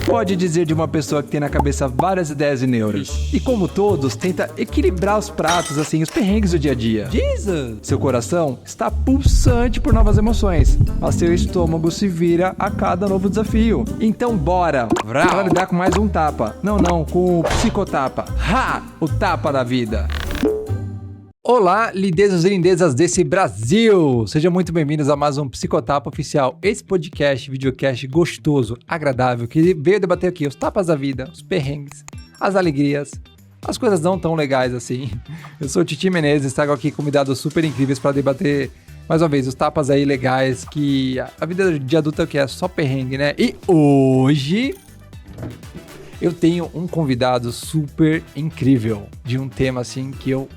pode dizer de uma pessoa que tem na cabeça várias ideias e neuras? E como todos, tenta equilibrar os pratos, assim, os perrengues do dia a dia. Jesus! Seu coração está pulsante por novas emoções, mas seu estômago se vira a cada novo desafio. Então bora! Pra lidar com mais um tapa. Não, com o psicotapa. Ha! O tapa da vida. Olá, lindezos e lindezas desse Brasil! Sejam muito bem-vindos a mais um Psicotapa Oficial. Esse podcast, videocast gostoso, agradável, que veio debater aqui os tapas da vida, os perrengues, as alegrias, as coisas não tão legais assim. Eu sou o Titi Menezes, trago aqui convidados super incríveis para debater, mais uma vez, os tapas aí legais, que a vida de adulto é o que é, só perrengue, né? E hoje eu tenho um convidado super incrível, de um tema assim que eu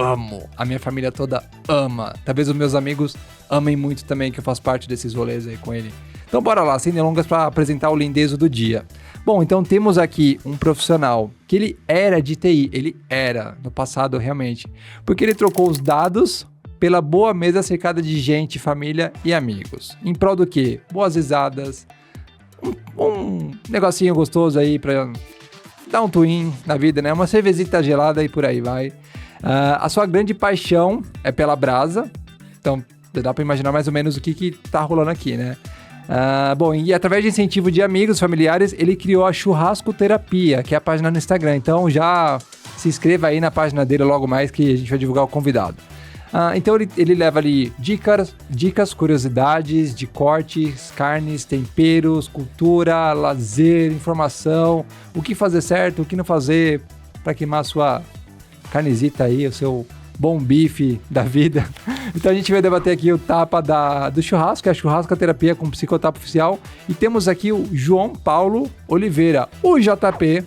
amo, a minha família toda ama, talvez os meus amigos amem muito também, que eu faço parte desses rolês aí com ele. Então bora lá, sem delongas, para apresentar o lindezo do dia. Bom, então temos aqui um profissional que ele era de TI, ele era no passado realmente, porque ele trocou os dados pela boa mesa cercada de gente, família e amigos. Em prol do quê? Boas risadas, um negocinho gostoso aí pra dar um twin na vida, né? Uma cervejita gelada e por aí vai. A sua grande paixão é pela brasa, então dá pra imaginar mais ou menos o que tá rolando aqui, né? Bom, e através de incentivo de amigos, familiares, ele criou a Churrasco Terapia, que é a página no Instagram. Então já se inscreva aí na página dele logo mais, que a gente vai divulgar o convidado. Então ele leva ali dicas, curiosidades de cortes, carnes, temperos, cultura, lazer, informação, o que fazer certo, o que não fazer para queimar a sua carnezita aí, o seu bom bife da vida. Então a gente vai debater aqui o tapa do churrasco, que é a Churrasco Terapia com Psicotapa Oficial. E temos aqui o João Paulo Oliveira, o JP,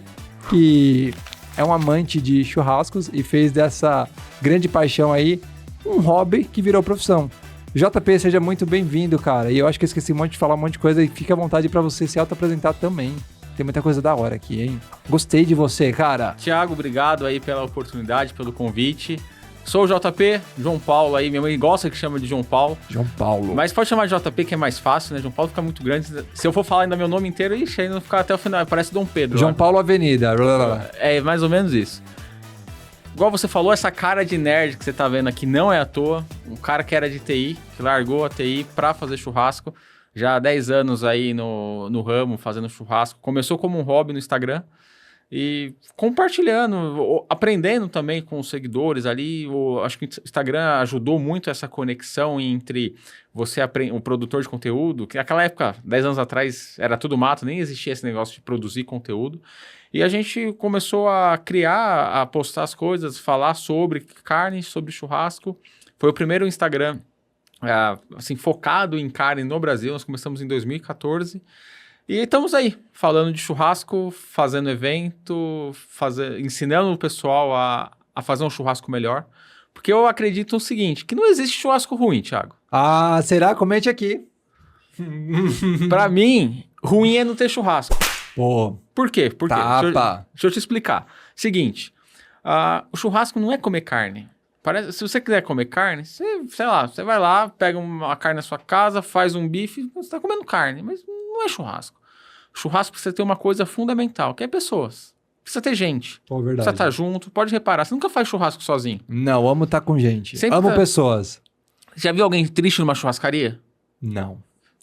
que é um amante de churrascos e fez dessa grande paixão aí um hobby que virou profissão. JP, seja muito bem-vindo, cara. E eu acho que eu esqueci de falar um monte de coisa e fica à vontade para você se auto-apresentar também. Tem muita coisa da hora aqui, hein? Gostei de você, cara. Thiago, obrigado aí pela oportunidade, pelo convite. Sou o JP, João Paulo aí. Minha mãe gosta que chama de João Paulo. João Paulo. Mas pode chamar de JP, que é mais fácil, né? João Paulo fica muito grande. Se eu for falar ainda meu nome inteiro, ixi, aí não ficar até o final. Parece Dom Pedro. João Paulo Avenida. É mais ou menos isso. Igual você falou, essa cara de nerd que você tá vendo aqui não é à toa. Um cara que era de TI, que largou a TI pra fazer churrasco. Já há 10 anos aí no ramo, fazendo churrasco. Começou como um hobby no Instagram e compartilhando, aprendendo também com os seguidores ali. Acho que o Instagram ajudou muito essa conexão entre você, o produtor de conteúdo, que naquela época, 10 anos atrás, era tudo mato, nem existia esse negócio de produzir conteúdo. E a gente começou a criar, a postar as coisas, falar sobre carne, sobre churrasco. Foi o primeiro Instagram assim, focado em carne no Brasil. Nós começamos em 2014 e estamos aí, falando de churrasco, fazendo evento, ensinando o pessoal a fazer um churrasco melhor, porque eu acredito no seguinte, que não existe churrasco ruim, Thiago. Será? Comente aqui. Pra mim, ruim é não ter churrasco. Pô. Por quê? Por quê? Tapa. Deixa eu te explicar. Seguinte, o churrasco não é comer carne. Se você quiser comer carne, você vai lá, pega uma carne na sua casa, faz um bife, você está comendo carne, mas não é churrasco. Churrasco precisa ter uma coisa fundamental, que é pessoas. Precisa ter gente. Pô, verdade. Precisa estar junto, pode reparar, você nunca faz churrasco sozinho. Não, amo estar com gente. Sempre amo pessoas. Já viu alguém triste numa churrascaria? Não.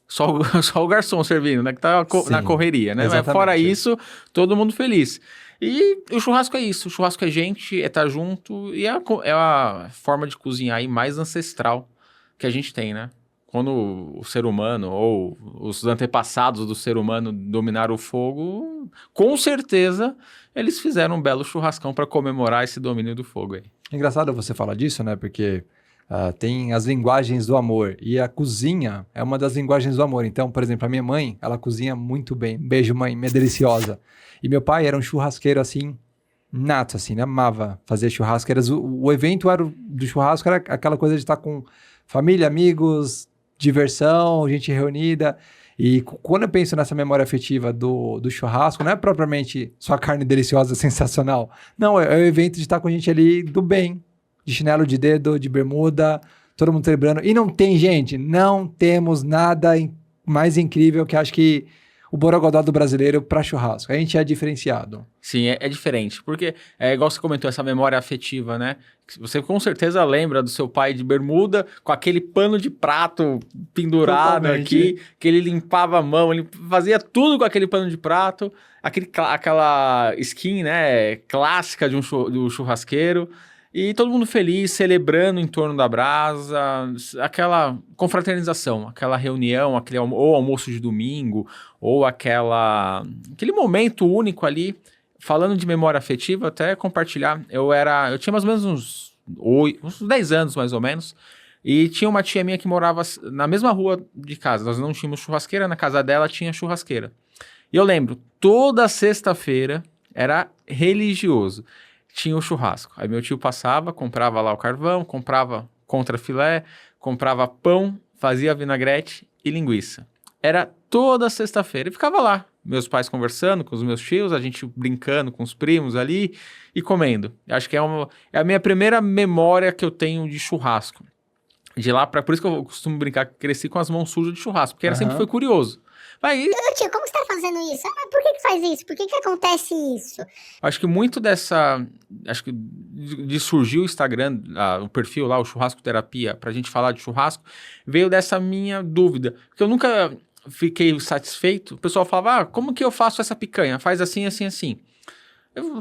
Só o garçom servindo, né? Que tá na correria, né? Mas fora isso, todo mundo feliz. E o churrasco é isso, o churrasco é gente, é estar junto, e é a forma de cozinhar aí mais ancestral que a gente tem, né? Quando o ser humano, ou os antepassados do ser humano dominaram o fogo, com certeza eles fizeram um belo churrascão para comemorar esse domínio do fogo aí. Engraçado você falar disso, né? Porque tem as linguagens do amor, e a cozinha é uma das linguagens do amor. Então, por exemplo, a minha mãe, ela cozinha muito bem. Beijo, mãe, minha deliciosa. E meu pai era um churrasqueiro, assim, nato, assim, né? Amava fazer churrasco. O evento do churrasco era aquela coisa de estar com família, amigos, diversão, gente reunida. E quando eu penso nessa memória afetiva do churrasco, não é propriamente só a carne deliciosa, sensacional. Não, é o evento de estar com a gente ali do bem. De chinelo de dedo, de bermuda, todo mundo celebrando. E não tem, gente, não temos nada mais incrível que acho que o borogodó do brasileiro para churrasco? A gente é diferenciado. Sim, é diferente, porque é igual você comentou, essa memória afetiva, né? Você com certeza lembra do seu pai de bermuda com aquele pano de prato pendurado aqui, que ele limpava a mão, ele fazia tudo com aquele pano de prato, aquela skin, né, clássica do churrasqueiro, e todo mundo feliz, celebrando em torno da brasa, aquela confraternização, aquela reunião, ou almoço de domingo, ou aquele momento único ali. Falando de memória afetiva, até compartilhar, eu tinha mais ou menos uns 10 anos, mais ou menos, e tinha uma tia minha que morava na mesma rua de casa. Nós não tínhamos churrasqueira, na casa dela tinha churrasqueira. E eu lembro, toda sexta-feira era religioso, tinha o churrasco. Aí meu tio passava, comprava lá o carvão, comprava contrafilé, comprava pão, fazia vinagrete e linguiça. Era toda sexta-feira e ficava lá. Meus pais conversando com os meus tios, a gente brincando com os primos ali e comendo. Acho que é a minha primeira memória que eu tenho de churrasco. De lá por isso que eu costumo brincar que cresci com as mãos sujas de churrasco, porque sempre foi curioso. Mas, tio, como você tá fazendo isso? Por que faz isso? Por que acontece isso? acho que muito acho que de surgir o Instagram, o perfil lá, o Churrasco Terapia, pra gente falar de churrasco, veio dessa minha dúvida. Porque eu nunca fiquei satisfeito. O pessoal falava, como que eu faço essa picanha? Faz assim, assim, assim.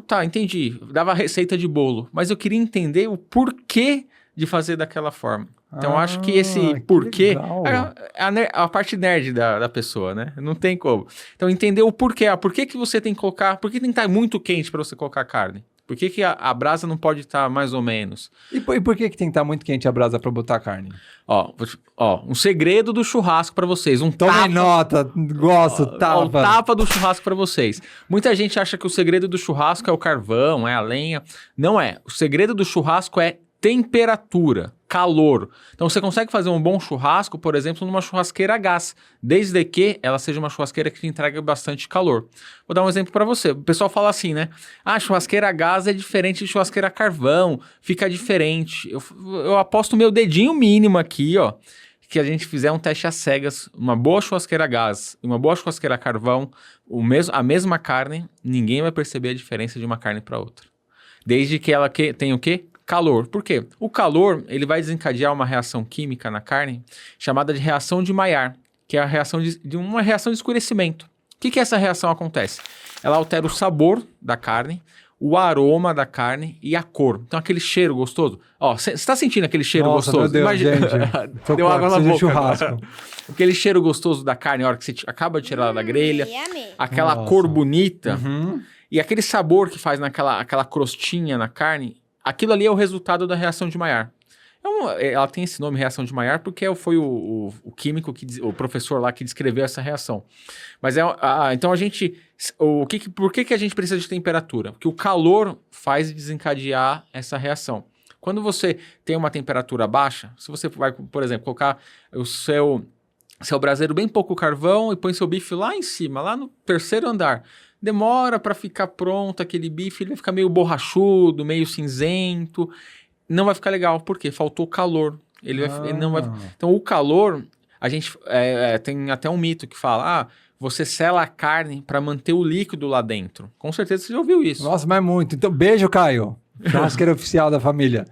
Tá, entendi. Dava receita de bolo. Mas eu queria entender o porquê de fazer daquela forma. Então, acho que esse porquê é a parte nerd da pessoa, né? Não tem como. Então, entender o porquê. Por que que você tem que colocar... Por que tem que estar muito quente para você colocar carne? Por que que a brasa não pode estar mais ou menos? E por que tem que estar muito quente a brasa para botar carne? Ó, um segredo do churrasco para vocês. Tomem nota, gosto, tapa. Um tapa do churrasco para vocês. Muita gente acha que o segredo do churrasco é o carvão, é a lenha. Não é. O segredo do churrasco é temperatura, calor. Então você consegue fazer um bom churrasco, por exemplo, numa churrasqueira a gás, desde que ela seja uma churrasqueira que te entregue bastante calor. Vou dar um exemplo para você. O pessoal fala assim, né? Churrasqueira a gás é diferente de churrasqueira a carvão, fica diferente. Eu aposto meu dedinho mínimo aqui, ó, que a gente fizer um teste às cegas, uma boa churrasqueira a gás e uma boa churrasqueira a carvão, a mesma carne, ninguém vai perceber a diferença de uma carne para outra. Desde que ela tenha o quê? Calor. Por quê? O calor, ele vai desencadear uma reação química na carne chamada de reação de Maillard, que é a reação uma reação de escurecimento. O que essa reação acontece? Ela altera o sabor da carne, o aroma da carne e a cor. Então, aquele cheiro gostoso. Ó, você está sentindo aquele cheiro gostoso? Meu Deus, imagina, gente. Deu água na boca. Churrasco. Aquele cheiro gostoso da carne, a hora que você acaba de tirar ela da grelha. Aquela cor bonita. E aquele sabor que faz aquela crostinha na carne. Aquilo ali é o resultado da reação de Maillard. Ela tem esse nome, reação de Maillard, porque foi o químico, o professor lá que descreveu essa reação. Mas então a gente... Por que a gente precisa de temperatura? Porque o calor faz desencadear essa reação. Quando você tem uma temperatura baixa, se você vai, por exemplo, colocar o seu braseiro bem pouco carvão e põe seu bife lá em cima, lá no terceiro andar... Demora para ficar pronto aquele bife, ele vai ficar meio borrachudo, meio cinzento. Não vai ficar legal, porque faltou calor. Ele não vai... Então, o calor, a gente tem até um mito que fala, você sela a carne para manter o líquido lá dentro. Com certeza você já ouviu isso. Nossa, mas muito. Então, beijo, Caio. Churrasqueiro oficial da família.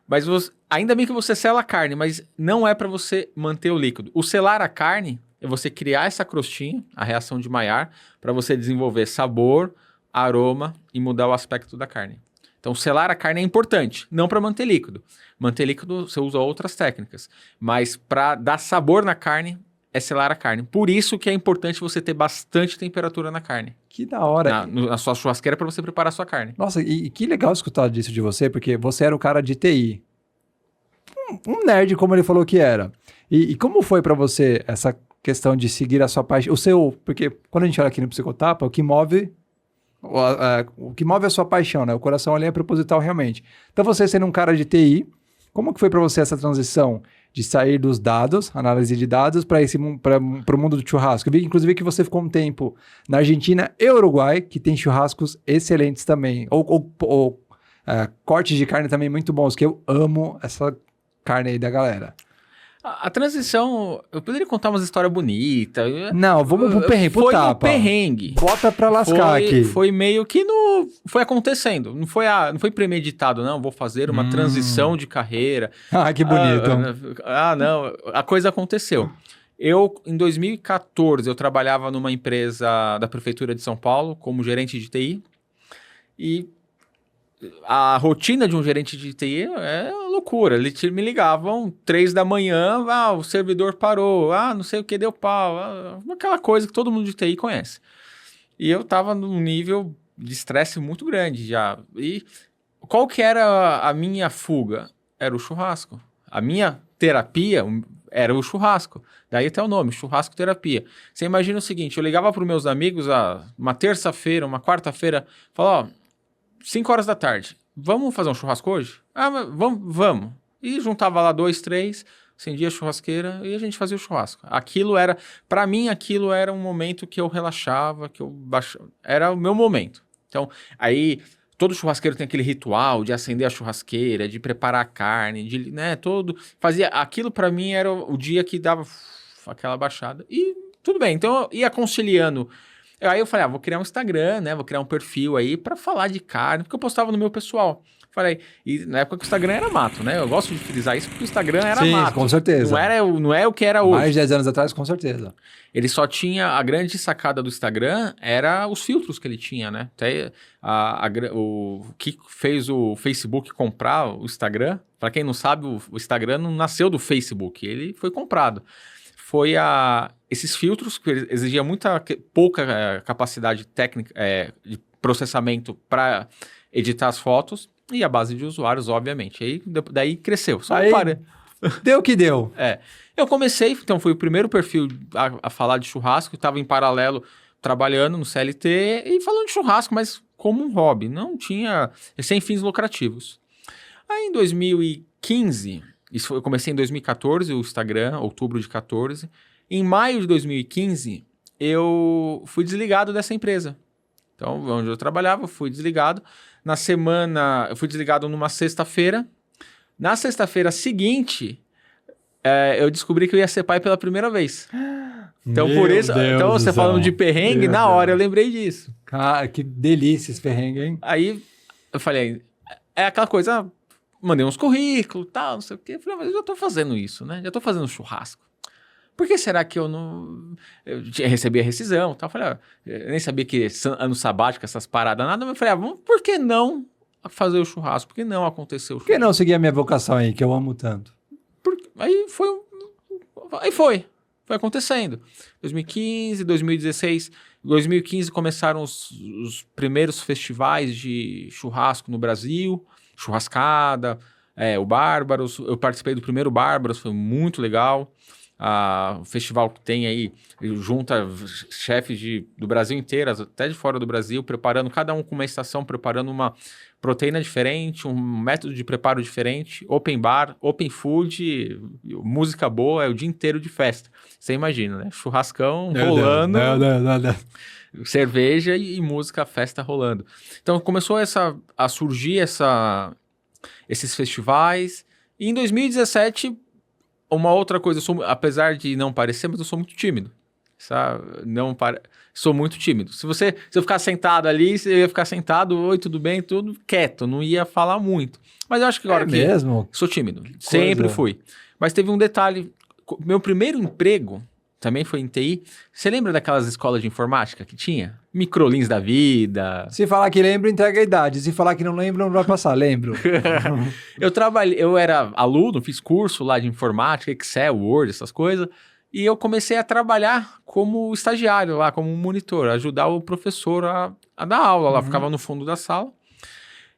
Mas ainda bem que você sela a carne, mas não é para você manter o líquido. O selar a carne... é você criar essa crostinha, a reação de Maillard, para você desenvolver sabor, aroma e mudar o aspecto da carne. Então, selar a carne é importante, não para manter líquido. Manter líquido, você usa outras técnicas. Mas para dar sabor na carne, é selar a carne. Por isso que é importante você ter bastante temperatura na carne. Que da hora. Na sua churrasqueira para você preparar a sua carne. Nossa, e que legal escutar disso de você, porque você era o cara de TI. Um nerd, como ele falou que era. E como foi para você essa questão de seguir a sua paixão, porque quando a gente olha aqui no Psicotapa, o que move a sua paixão, né? O coração ali é proposital realmente. Então você sendo um cara de TI, como que foi para você essa transição de sair dos dados, análise de dados, para o mundo do churrasco? Eu vi, inclusive, que você ficou um tempo na Argentina e Uruguai, que tem churrascos excelentes também, ou cortes de carne também muito bons, que eu amo essa carne aí da galera. A transição, eu poderia contar umas histórias bonitas. Não, vamos pro perrengue, pro Foi no tapa. perrengue. Bota pra lascar aqui. Foi meio que no... Foi acontecendo. Não foi premeditado, não. Vou fazer uma transição de carreira. Ah, que bonito. Não. A coisa aconteceu. Em 2014, eu trabalhava numa empresa da Prefeitura de São Paulo como gerente de TI. E a rotina de um gerente de TI é loucura. Eles me ligavam 3 da manhã, o servidor parou, não sei o que deu pau, aquela coisa que todo mundo de TI conhece. E eu tava num nível de estresse muito grande já. E qual que era a minha fuga? Era o churrasco. A minha terapia era o churrasco. Daí até o nome, churrasco terapia. Você imagina o seguinte, eu ligava para os meus amigos uma terça-feira, uma quarta-feira, falava, 5 horas da tarde, vamos fazer um churrasco hoje? Mas vamos. E juntava lá 2, 3, acendia a churrasqueira e a gente fazia o churrasco. Pra mim, aquilo era um momento que eu relaxava, que eu baixava. Era o meu momento. Então, aí, todo churrasqueiro tem aquele ritual de acender a churrasqueira, de preparar a carne, fazia. Aquilo pra mim era o dia que dava aquela baixada. E tudo bem, então eu ia conciliando. Aí eu falei, vou criar um Instagram, né? Vou criar um perfil aí pra falar de carne, porque eu postava no meu pessoal. Falei, e na época que o Instagram era mato, né? Eu gosto de utilizar isso porque o Instagram era mato. Sim, com certeza. Não é o que era hoje. Mais de 10 anos atrás, com certeza. Ele só tinha... A grande sacada do Instagram era os filtros que ele tinha, né? Até o que fez o Facebook comprar o Instagram, pra quem não sabe, o Instagram não nasceu do Facebook, ele foi comprado. Foi esses filtros que exigiam pouca capacidade técnica de processamento para editar as fotos e a base de usuários, obviamente. Aí, daí cresceu. Deu o que deu. Eu comecei, então fui o primeiro perfil a falar de churrasco, estava em paralelo trabalhando no CLT e falando de churrasco, mas como um hobby, não tinha, sem fins lucrativos. Aí em 2015... eu comecei em 2014, o Instagram, outubro de 14. Em maio de 2015, eu fui desligado dessa empresa. Então, onde eu trabalhava, fui desligado. Eu fui desligado numa sexta-feira. Na sexta-feira seguinte, eu descobri que eu ia ser pai pela primeira vez. Então, então você falando de perrengue, na hora eu lembrei disso. Cara, que delícia esse perrengue, hein? Aí, eu falei, é aquela coisa... Mandei uns currículos, tal, não sei o quê. Falei, mas eu já tô fazendo isso, né? Já tô fazendo churrasco. Por que será que eu não... Eu recebi a rescisão, tal. Falei, eu nem sabia que ano sabático, essas paradas, nada. Mas eu falei, por que não fazer o churrasco? Por que não acontecer o churrasco? Por que não seguir a minha vocação aí, que eu amo tanto? Aí foi acontecendo. 2015, 2016... 2015 começaram os primeiros festivais de churrasco no Brasil... Churrascada, o Bárbaros, eu participei do primeiro Bárbaros, foi muito legal. O festival que tem aí, junta chefes do Brasil inteiro, até de fora do Brasil, preparando, cada um com uma estação, preparando uma proteína diferente, um método de preparo diferente, open bar, open food, música boa, é o dia inteiro de festa. Você imagina, né? Churrascão rolando, cerveja e música, festa rolando. Então começou a surgir esses festivais. E em 2017, uma outra coisa, apesar de não parecer, mas eu sou muito tímido. Sou muito tímido. Se eu ficar sentado ali, eu ia ficar sentado, oi, tudo bem, tudo quieto, não ia falar muito. Mas eu acho que agora mesmo? Sou tímido, sempre fui. Mas teve um detalhe, meu primeiro emprego também foi em TI. Você lembra daquelas escolas de informática que tinha? Microlins da vida. Se falar que lembro, entrega a idade. Se falar que não lembro, não vai passar. Lembro. Eu era aluno, fiz curso lá de informática, Excel, Word, essas coisas. E eu comecei a trabalhar como estagiário lá, como monitor, ajudar o professor a dar aula lá. Ficava no fundo da sala.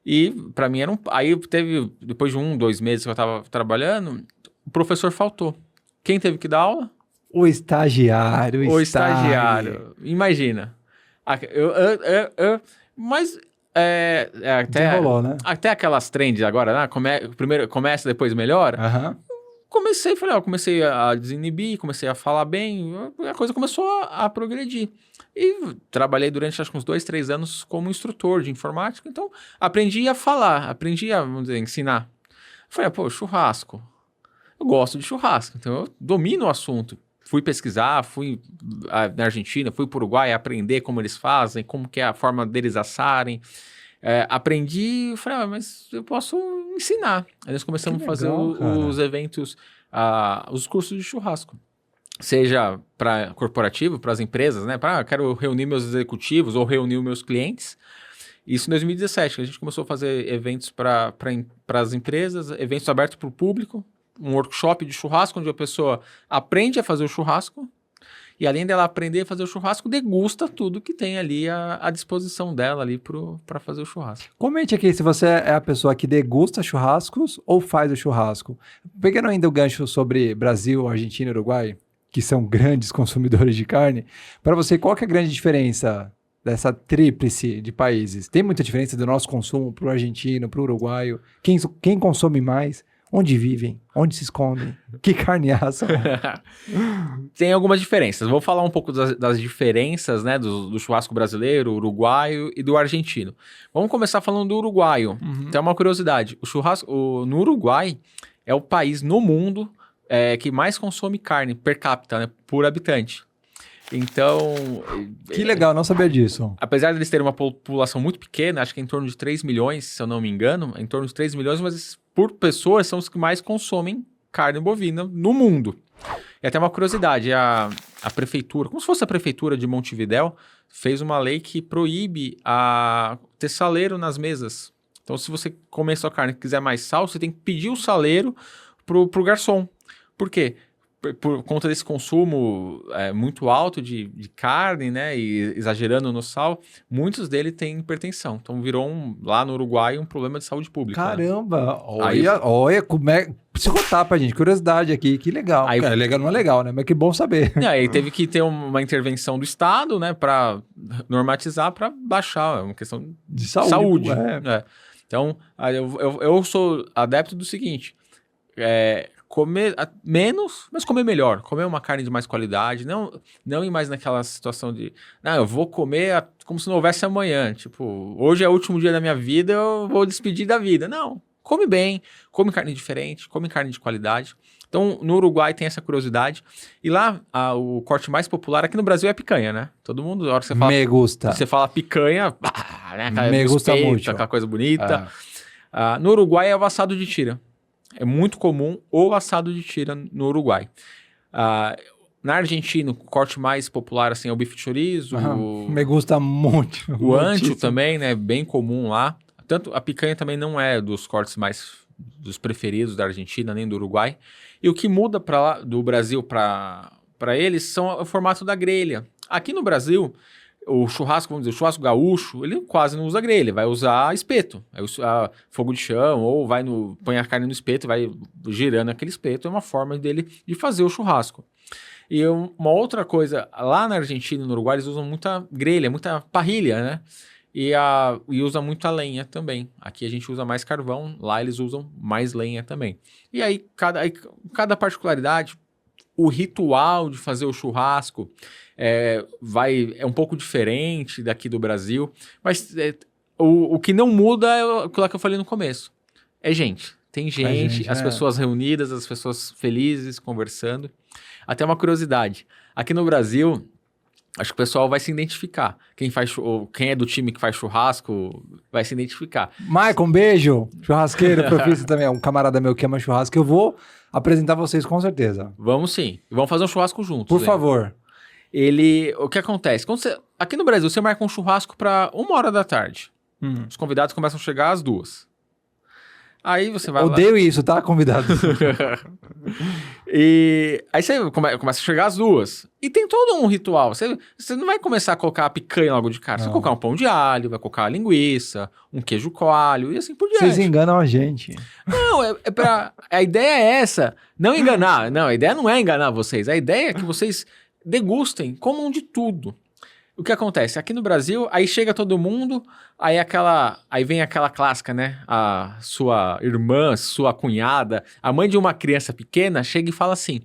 E para mim era Aí depois de 2 meses que eu estava trabalhando, o professor faltou. Quem teve que dar aula? O estagiário. Imagina. Mas até rolou, né? Até aquelas trends agora, né? Primeiro começa, depois melhora. Comecei a desinibir, comecei a falar bem, a coisa começou a progredir. E trabalhei durante acho que uns 2, 3 anos como instrutor de informática, então aprendi a falar, vamos dizer, ensinar. Falei, churrasco. eu gosto de churrasco, então eu domino o assunto. Fui pesquisar, fui na Argentina, fui para o Uruguai aprender como eles fazem, como que é a forma deles assarem. Aprendi e falei, mas eu posso ensinar. Aí nós começamos a fazer os eventos, os cursos de churrasco. Seja para corporativo, para as empresas, né? Quero reunir meus executivos ou reunir meus clientes. Isso em 2017, a gente começou a fazer eventos para as empresas, eventos abertos para o público, um workshop de churrasco, onde a pessoa aprende a fazer o churrasco e, além dela aprender a fazer o churrasco, degusta tudo que tem ali à disposição dela ali para fazer o churrasco. Comente aqui se você é a pessoa que degusta churrascos ou faz o churrasco. Pegando ainda o gancho sobre Brasil, Argentina e Uruguai, que são grandes consumidores de carne, para você, qual que é a grande diferença dessa tríplice de países? Tem muita diferença do nosso consumo para o argentino, para o uruguaio? Quem consome mais? Onde vivem? Onde se escondem? Que carne assam? Tem algumas diferenças. Vou falar um pouco das diferenças, né, do churrasco brasileiro, uruguaio e do argentino. Vamos começar falando do uruguaio. Tem uma curiosidade. O churrasco no Uruguai é o país no mundo que mais consome carne per capita, né, por habitante. Então... Que legal, não sabia disso. Apesar de eles terem uma população muito pequena, acho que é em torno de 3 milhões, se eu não me engano, em torno de 3 milhões, mas por pessoas são os que mais consomem carne bovina no mundo. E até uma curiosidade, a prefeitura, como se fosse a prefeitura de Montevidéu, fez uma lei que proíbe ter saleiro nas mesas. Então, se você comer sua carne e quiser mais sal, você tem que pedir o saleiro pro garçom. Por quê? Por conta desse consumo muito alto de carne, né, e exagerando no sal, muitos deles têm hipertensão. Então virou lá no Uruguai um problema de saúde pública. Caramba! Né? Olha como é... Preciso contar pra gente, curiosidade aqui, que legal. Aí, legal não é legal, né? Mas que bom saber. Aí teve que ter uma intervenção do Estado, né, pra normatizar, pra baixar, é uma questão de saúde. Então, eu sou adepto do seguinte, comer menos, mas comer melhor. Comer uma carne de mais qualidade. Não ir mais naquela situação de... eu vou comer como se não houvesse amanhã. Tipo, hoje é o último dia da minha vida, eu vou despedir da vida. Não. Come bem. Come carne diferente. Come carne de qualidade. Então, no Uruguai tem essa curiosidade. E lá, o corte mais popular aqui no Brasil é a picanha, né? Todo mundo, na hora que você fala... Me gusta. Você fala picanha... né? Me gusta peito, muito. Aquela coisa bonita. No Uruguai é o assado de tira. É muito comum o assado de tira no Uruguai. Na Argentina, o corte mais popular assim, é o bife chorizo. Me gusta muito. O ancho também, né? Bem comum lá. Tanto a picanha também não é dos cortes dos preferidos da Argentina, nem do Uruguai. E o que muda do Brasil para eles são o formato da grelha. Aqui no Brasil... O churrasco, vamos dizer, o churrasco gaúcho, ele quase não usa grelha, vai usar espeto, vai usar fogo de chão, ou põe a carne no espeto e vai girando aquele espeto, é uma forma dele de fazer o churrasco. E uma outra coisa, lá na Argentina e no Uruguai, eles usam muita grelha, muita parrilha, né? E usa muita lenha também. Aqui a gente usa mais carvão, lá eles usam mais lenha também. E aí, cada particularidade, o ritual de fazer o churrasco é um pouco diferente daqui do Brasil, mas o que não muda é aquilo que eu falei no começo. É gente. Tem gente, as pessoas reunidas, as pessoas felizes, conversando. Até uma curiosidade. Aqui no Brasil, acho que o pessoal vai se identificar. Quem é do time que faz churrasco vai se identificar. Maicon, um beijo. Churrasqueiro, profissa também. Um camarada meu que ama churrasco. Eu vou apresentar vocês com certeza. Vamos sim. Vamos fazer um churrasco juntos. Por favor. O que acontece? Aqui no Brasil, você marca um churrasco para 1h da tarde. Os convidados começam a chegar às 2h. Aí você vai Odeio isso, tá, convidado? E aí você começa a chegar às 2h. E tem todo um ritual. Você não vai começar a colocar a picanha logo de cara. Você vai colocar um pão de alho, vai colocar a linguiça, um queijo coalho e assim por diante. Vocês enganam a gente. Não, a ideia é essa. Não enganar. Não, a ideia não é enganar vocês. A ideia é que vocês degustem, comam de tudo. O que acontece? Aqui no Brasil, aí chega todo mundo, aí vem aquela clássica, né? A sua irmã, sua cunhada, a mãe de uma criança pequena, chega e fala assim...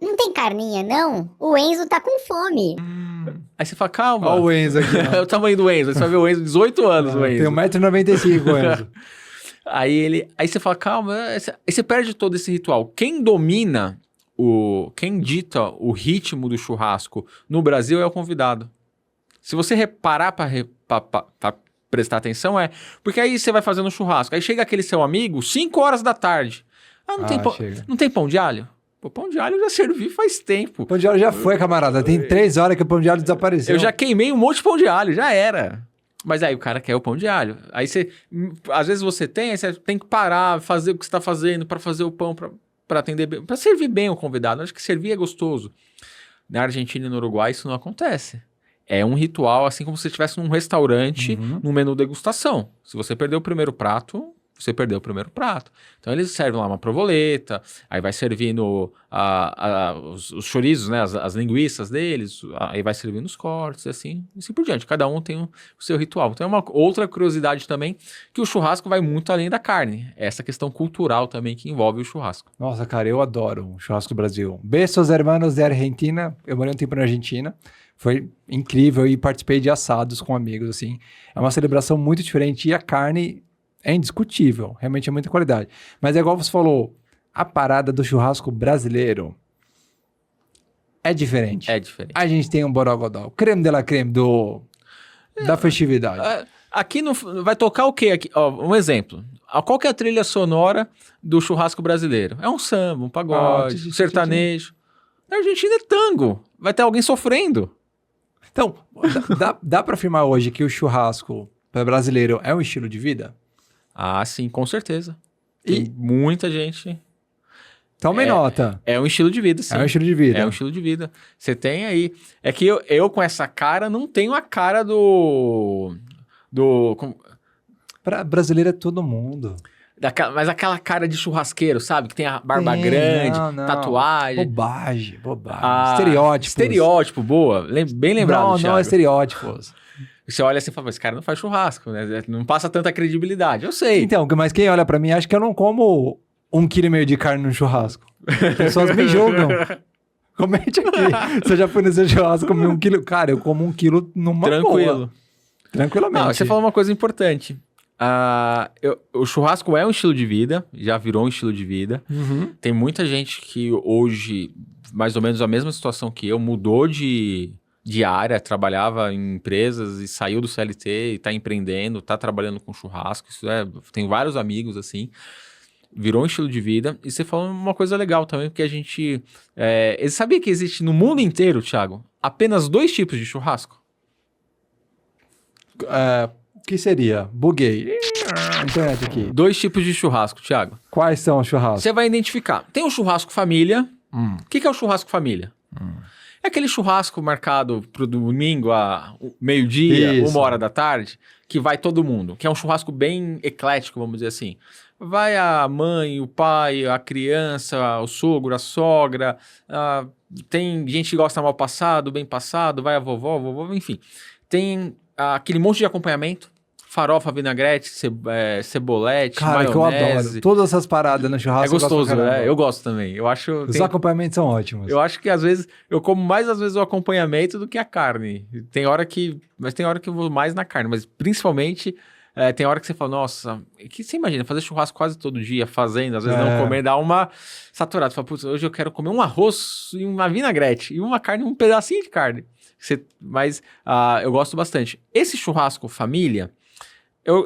Não tem carninha, não? O Enzo tá com fome. Aí você fala, calma. Olha o Enzo aqui. É o tamanho do Enzo. Você vai ver o Enzo, 18 anos, o Enzo. Tem 1,95 m, o Enzo. Aí você fala, calma, aí você perde todo esse ritual. Quem dita o ritmo do churrasco no Brasil é o convidado. Se você reparar pra prestar atenção, porque aí você vai fazendo churrasco, aí chega aquele seu amigo, 5 horas da tarde. Não tem pão de alho? Pô, pão de alho eu já servi faz tempo. Pão de alho já foi, camarada. Tem 3 horas que o pão de alho desapareceu. Eu já queimei um monte de pão de alho, já era. Mas aí o cara quer o pão de alho. Aí às vezes você tem que parar, fazer o que você está fazendo para fazer o pão, para atender bem, para servir bem o convidado. Eu acho que servir é gostoso. Na Argentina e no Uruguai isso não acontece. É um ritual, assim como se você estivesse num restaurante, num menu degustação. Se você perdeu o primeiro prato, você perdeu o primeiro prato. Então eles servem lá uma provoleta, aí vai servindo os chorizos, né, as linguiças deles, aí vai servindo os cortes, assim por diante. Cada um tem o seu ritual. Então é uma outra curiosidade também, que o churrasco vai muito além da carne. Essa questão cultural também que envolve o churrasco. Nossa, cara, eu adoro o churrasco do Brasil. Besos, hermanos de Argentina. Eu morei um tempo na Argentina. Foi incrível e participei de assados com amigos, assim. É uma celebração muito diferente e a carne é indiscutível. Realmente é muita qualidade. Mas é igual você falou, a parada do churrasco brasileiro é diferente. É diferente. A gente tem um borogodó, creme de la creme da festividade. Aqui vai tocar o quê? Aqui, ó, um exemplo. Qual que é a trilha sonora do churrasco brasileiro? É um samba, um pagode, sertanejo. Na Argentina é tango. Vai ter alguém sofrendo. Então, dá para afirmar hoje que o churrasco brasileiro é um estilo de vida? Ah, sim, com certeza. Tem muita gente. Tome nota. É um estilo de vida, sim. É um estilo de vida. É um estilo de vida. Você tem aí... É que eu com essa cara não tenho a cara do... Brasileiro é todo mundo. Mas aquela cara de churrasqueiro, sabe? Que tem a barba grande, tatuagem. Bobagem. Estereótipos. Estereótipo, boa. Bem lembrado, Thiago. Não é estereótipos. Você olha assim e fala, esse cara não faz churrasco, né? Não passa tanta credibilidade. Eu sei. Então, mas quem olha pra mim acha que eu não como 1,5 kg de carne no churrasco. As pessoas me julgam. Comente aqui. Você já foi no seu churrasco comer 1 quilo? Cara, eu como 1 quilo numa boa. Tranquilamente. Não, você falou uma coisa importante. O churrasco é um estilo de vida, já virou um estilo de vida. Tem muita gente que hoje, mais ou menos a mesma situação que eu, mudou de área, trabalhava em empresas e saiu do CLT e está empreendendo, está trabalhando com churrasco. Tem vários amigos assim. Virou um estilo de vida. E você falou uma coisa legal também, porque a gente... sabia que existe no mundo inteiro, Thiago, apenas 2 tipos de churrasco? O que seria? Buguei. Internet aqui. 2 tipos de churrasco, Thiago. Quais são os churrascos? Você vai identificar. Tem o churrasco família. O que é o churrasco família? É aquele churrasco marcado pro domingo a meio-dia, 1h da tarde, que vai todo mundo. Que é um churrasco bem eclético, vamos dizer assim. Vai a mãe, o pai, a criança, o sogro, a sogra. Tem gente que gosta mal passado, bem passado. Vai a vovó, enfim. Tem aquele monte de acompanhamento. Farofa, vinagrete, cebolete, cara, maionese. Que eu adoro. Todas essas paradas no churrasco. É gostoso, né? Eu gosto também. Os acompanhamentos são ótimos. Eu acho que às vezes eu como mais às vezes o acompanhamento do que a carne. Tem hora que eu vou mais na carne, mas principalmente tem hora que você fala, nossa, que você imagina fazer churrasco quase todo dia, fazendo, às vezes não comer, dá uma saturada. Você fala, putz, hoje eu quero comer um arroz e uma vinagrete e uma carne, um pedacinho de carne. Mas eu gosto bastante. Esse churrasco família,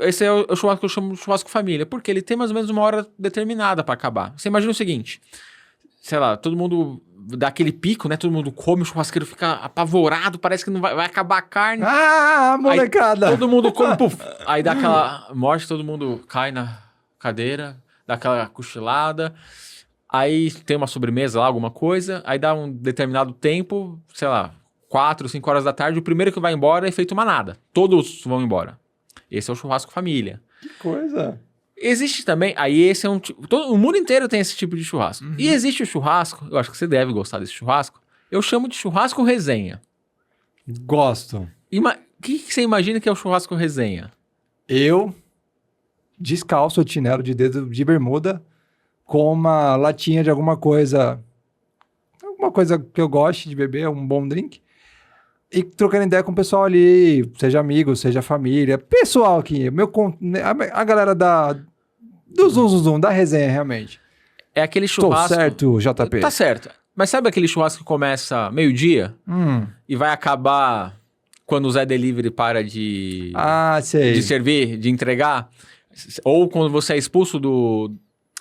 esse é o churrasco que eu chamo de churrasco família, porque ele tem mais ou menos uma hora determinada para acabar. Você imagina o seguinte, sei lá, todo mundo dá aquele pico, né? Todo mundo come, o churrasqueiro fica apavorado, parece que não vai acabar a carne. Molecada! Aí, todo mundo come, puf, aí dá aquela morte, todo mundo cai na cadeira, dá aquela cochilada, aí tem uma sobremesa lá, alguma coisa, aí dá um determinado tempo, sei lá, 4, 5 horas da tarde, o primeiro que vai embora é feito uma nada. Todos vão embora. Esse é o churrasco família. Que coisa! Existe também, aí esse é um tipo... o mundo inteiro tem esse tipo de churrasco. E existe o churrasco, eu acho que você deve gostar desse churrasco, eu chamo de churrasco resenha. Gosto. O que você imagina que é o churrasco resenha? Eu, descalço, de chinelo de dedo, de bermuda, com uma latinha de alguma coisa que eu goste de beber, um bom drink, e trocando ideia com o pessoal ali, seja amigo, seja família, pessoal aqui, a galera Do zum, zum, zum, da resenha, realmente. É aquele Tô churrasco... certo, JP? Tá certo. Mas sabe aquele churrasco que começa meio-dia e vai acabar quando o Zé Delivery para de Sei. servir, de entregar? Ou quando você é expulso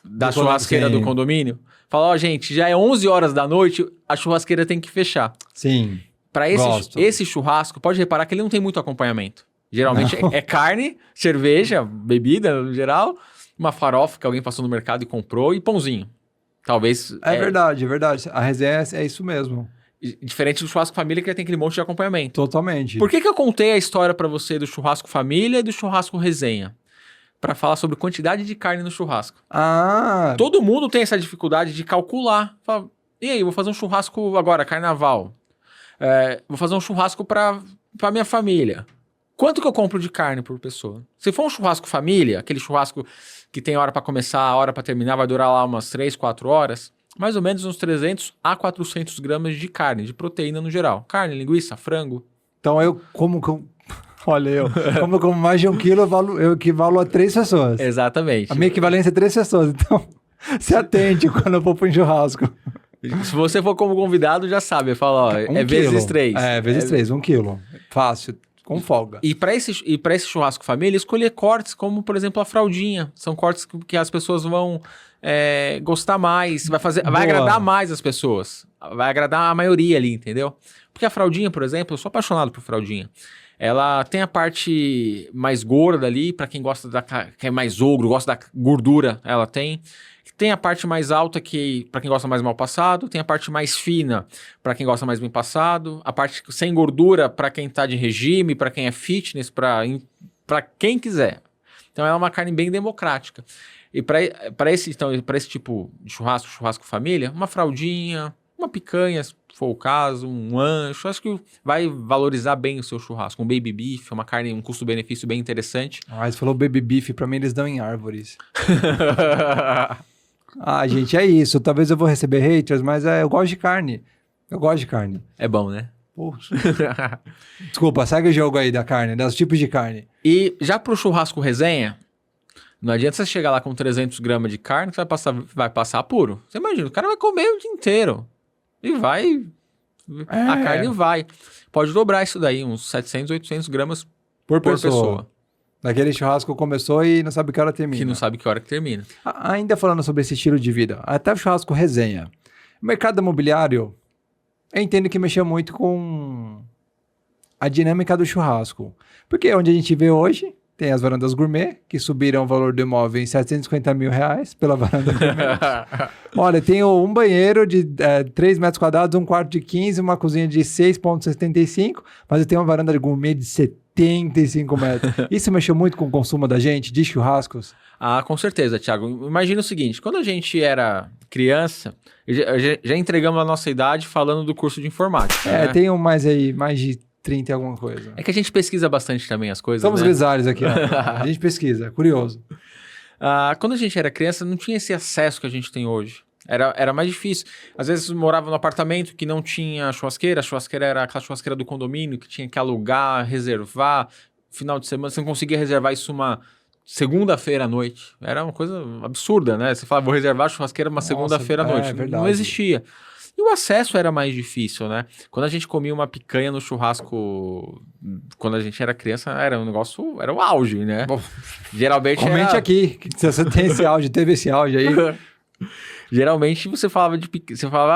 da churrasqueira do condomínio? Fala, ó, gente, já é 11 horas da noite, a churrasqueira tem que fechar. Sim. Para Gosto. esse churrasco, pode reparar que ele não tem muito acompanhamento. Geralmente é carne, cerveja, bebida no geral, uma farofa que alguém passou no mercado e comprou e pãozinho. Talvez... É verdade, é verdade. A resenha é isso mesmo. Diferente do churrasco família que tem aquele monte de acompanhamento. Totalmente. Por que eu contei a história pra você do churrasco família e do churrasco resenha? Pra falar sobre quantidade de carne no churrasco. Todo mundo tem essa dificuldade de calcular. Fala, e aí, vou fazer um churrasco agora, carnaval. Vou fazer um churrasco pra minha família. Quanto que eu compro de carne por pessoa? Se for um churrasco família, aquele churrasco que tem hora pra começar, hora pra terminar, vai durar lá umas 3, 4 horas, mais ou menos uns 300 a 400 gramas de carne, de proteína no geral. Carne, linguiça, frango. Então eu como mais de 1 quilo, eu equivalo a 3 pessoas. Exatamente. A minha equivalência é 3 pessoas. Então, se atente quando eu for pro churrasco. Se você for como convidado, já sabe. Fala, ó, vezes 3. Vezes 3, 1 quilo. Fácil, com folga. E para esse churrasco família, escolher cortes como, por exemplo, a fraldinha. São cortes que as pessoas vão gostar mais, vai agradar mais as pessoas. Vai agradar a maioria ali, entendeu? Porque a fraldinha, por exemplo, eu sou apaixonado por fraldinha. Ela tem a parte mais gorda ali, para quem gosta que é mais ogro, gosta da gordura, ela tem. Tem a parte mais alta, que para quem gosta mais mal passado. Tem a parte mais fina, para quem gosta mais bem passado. A parte sem gordura, para quem tá de regime, para quem é fitness, para quem quiser. Então, é uma carne bem democrática. E para esse tipo de churrasco família, uma fraldinha, uma picanha, se for o caso, um ancho, acho que vai valorizar bem o seu churrasco. Um baby beef, uma carne, um custo-benefício bem interessante. Você falou baby beef, pra mim eles dão em árvores. Gente, é isso. Talvez eu vou receber haters, mas eu gosto de carne. Eu gosto de carne. É bom, né? Poxa. Desculpa, segue o jogo aí da carne, dos tipos de carne. E já pro churrasco resenha, não adianta você chegar lá com 300 gramas de carne que vai passar apuro. Você imagina, o cara vai comer o dia inteiro. E vai... A carne vai. Pode dobrar isso daí, uns 700, 800 gramas por pessoa. Daquele churrasco começou e não sabe que hora termina. Que não sabe que hora que termina. Ainda falando sobre esse estilo de vida, até o churrasco resenha. O mercado imobiliário, eu entendo que mexeu muito com a dinâmica do churrasco. Porque onde a gente vê hoje, tem as varandas gourmet, que subiram o valor do imóvel em R$750 mil pela varanda gourmet. Olha, tem um banheiro de 3 metros quadrados, um quarto de 15, uma cozinha de 6,75, mas eu tenho uma varanda de gourmet de 75 metros. Isso mexeu muito com o consumo da gente, de churrascos? Com certeza, Thiago. Imagina o seguinte, quando a gente era criança, já entregamos a nossa idade falando do curso de informática. Né? Tem mais de 30 e alguma coisa. É que a gente pesquisa bastante também as coisas, Somos né? grisalhos aqui, a gente pesquisa, curioso. Quando a gente era criança, não tinha esse acesso que a gente tem hoje. Era mais difícil. Às vezes morava num apartamento que não tinha churrasqueira, a churrasqueira era aquela churrasqueira do condomínio que tinha que alugar, reservar. Final de semana, você não conseguia reservar isso uma segunda-feira à noite. Era uma coisa absurda, né? Você fala, vou reservar a churrasqueira uma segunda-feira à noite. É verdade. Não existia. E o acesso era mais difícil, né? Quando a gente comia uma picanha no churrasco, quando a gente era criança, era um negócio, era o auge, né? Bom, geralmente comente aqui, se você tem esse áudio, teve esse áudio aí. Geralmente você falava,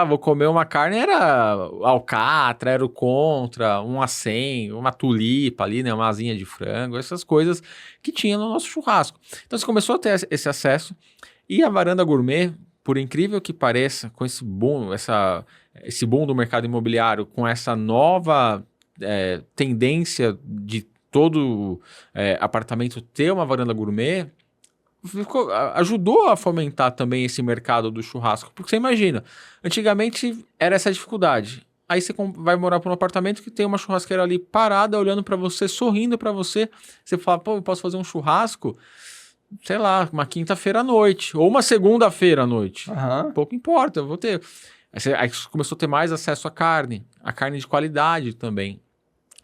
vou comer uma carne, era alcatra, era o contra, um acém, uma tulipa ali, né? Uma asinha de frango, essas coisas que tinha no nosso churrasco. Então você começou a ter esse acesso e a varanda gourmet, por incrível que pareça, com esse boom do mercado imobiliário, com essa nova tendência de todo apartamento ter uma varanda gourmet, ajudou a fomentar também esse mercado do churrasco. Porque você imagina, antigamente era essa dificuldade. Aí você vai morar para um apartamento que tem uma churrasqueira ali parada, olhando para você, sorrindo para você. Você fala, pô, eu posso fazer um churrasco, sei lá, uma quinta-feira à noite, ou uma segunda-feira à noite. Pouco importa, eu vou ter. Aí começou a ter mais acesso à carne de qualidade também.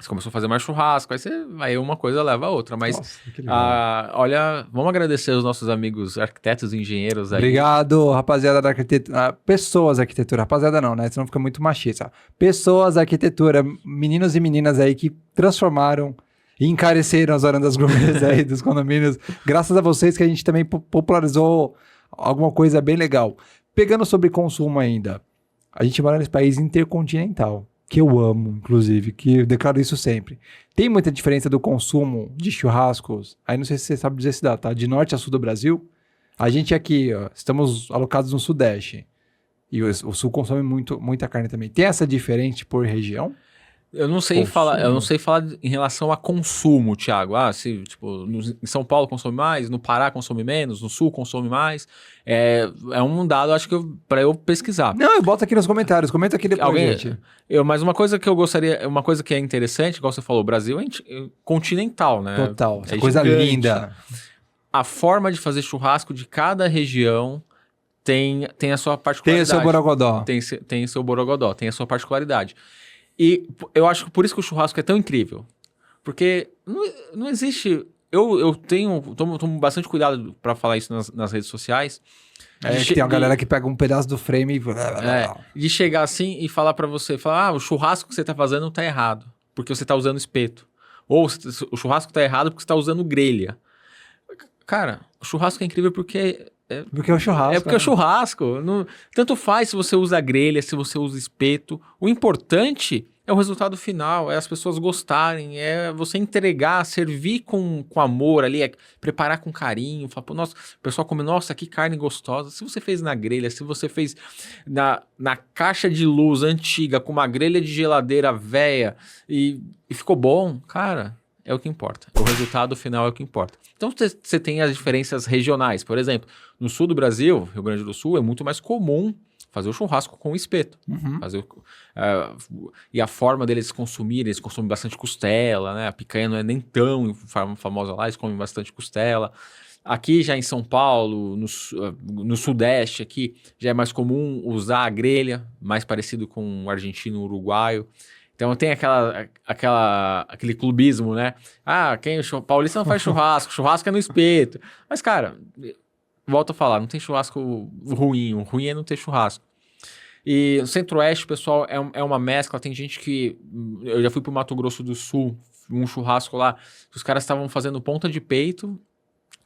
Você começou a fazer mais churrasco, aí uma coisa leva a outra. Mas, Nossa, que legal. olha, vamos agradecer os nossos amigos arquitetos e engenheiros aí. Obrigado, rapaziada da arquitetura. Pessoas da arquitetura, rapaziada não, né? Senão fica muito machista. Pessoas da arquitetura, meninos e meninas aí que transformaram e encareceram as varandas gourmets aí dos condomínios. Graças a vocês que a gente também popularizou alguma coisa bem legal. Pegando sobre consumo ainda, a gente mora nesse país intercontinental, que eu amo, inclusive, que eu declaro isso sempre. Tem muita diferença do consumo de churrascos, aí não sei se você sabe dizer se dá, tá? De norte a sul do Brasil. A gente aqui, ó, estamos alocados no Sudeste. E o Sul consome muita carne também. Tem essa diferença por região? Eu não sei falar em relação a consumo, Thiago. Se, tipo, em São Paulo consome mais, no Pará consome menos, no Sul consome mais. É um dado, acho que para eu pesquisar. Não, eu boto aqui nos comentários, comenta aqui depois, gente. Mas uma coisa que eu gostaria, uma coisa que é interessante, igual você falou, o Brasil é continental, né? Total, essa É coisa gigante. linda. A forma de fazer churrasco de cada região tem a sua particularidade. Tem o seu borogodó. Tem o seu borogodó, tem a sua particularidade. E eu acho que por isso que o churrasco é tão incrível. Porque não existe... Eu tomo bastante cuidado para falar isso nas redes sociais. Que tem uma galera que pega um pedaço do frame e... De chegar assim e falar para você, o churrasco que você tá fazendo tá errado, porque você tá usando espeto. Ou o churrasco tá errado porque você tá usando grelha. Cara, o churrasco é incrível porque... Porque é o churrasco. É porque é o churrasco. Tanto faz se você usa grelha, se você usa espeto. O importante é o resultado final, é as pessoas gostarem, é você entregar, servir com amor ali, preparar com carinho, falar, pô, nossa, o pessoal come, nossa, que carne gostosa. Se você fez na grelha, se você fez na caixa de luz antiga, com uma grelha de geladeira velha e ficou bom, cara... É o que importa. O resultado final é o que importa. Então, você tem as diferenças regionais. Por exemplo, no sul do Brasil, Rio Grande do Sul, é muito mais comum fazer o churrasco com espeto. Uhum. E a forma deles consumirem, eles consomem bastante costela, né? A picanha não é nem tão famosa lá, eles comem bastante costela. Aqui já em São Paulo, no Sudeste aqui, já é mais comum usar a grelha, mais parecido com o argentino, o uruguaio. Então tem aquele clubismo, né? Paulista não faz churrasco, churrasco é no espeto. Mas, cara, volto a falar, não tem churrasco ruim, o ruim é não ter churrasco. E no Centro-Oeste, pessoal, é uma mescla, tem gente que... Eu já fui pro Mato Grosso do Sul, um churrasco lá, os caras estavam fazendo ponta de peito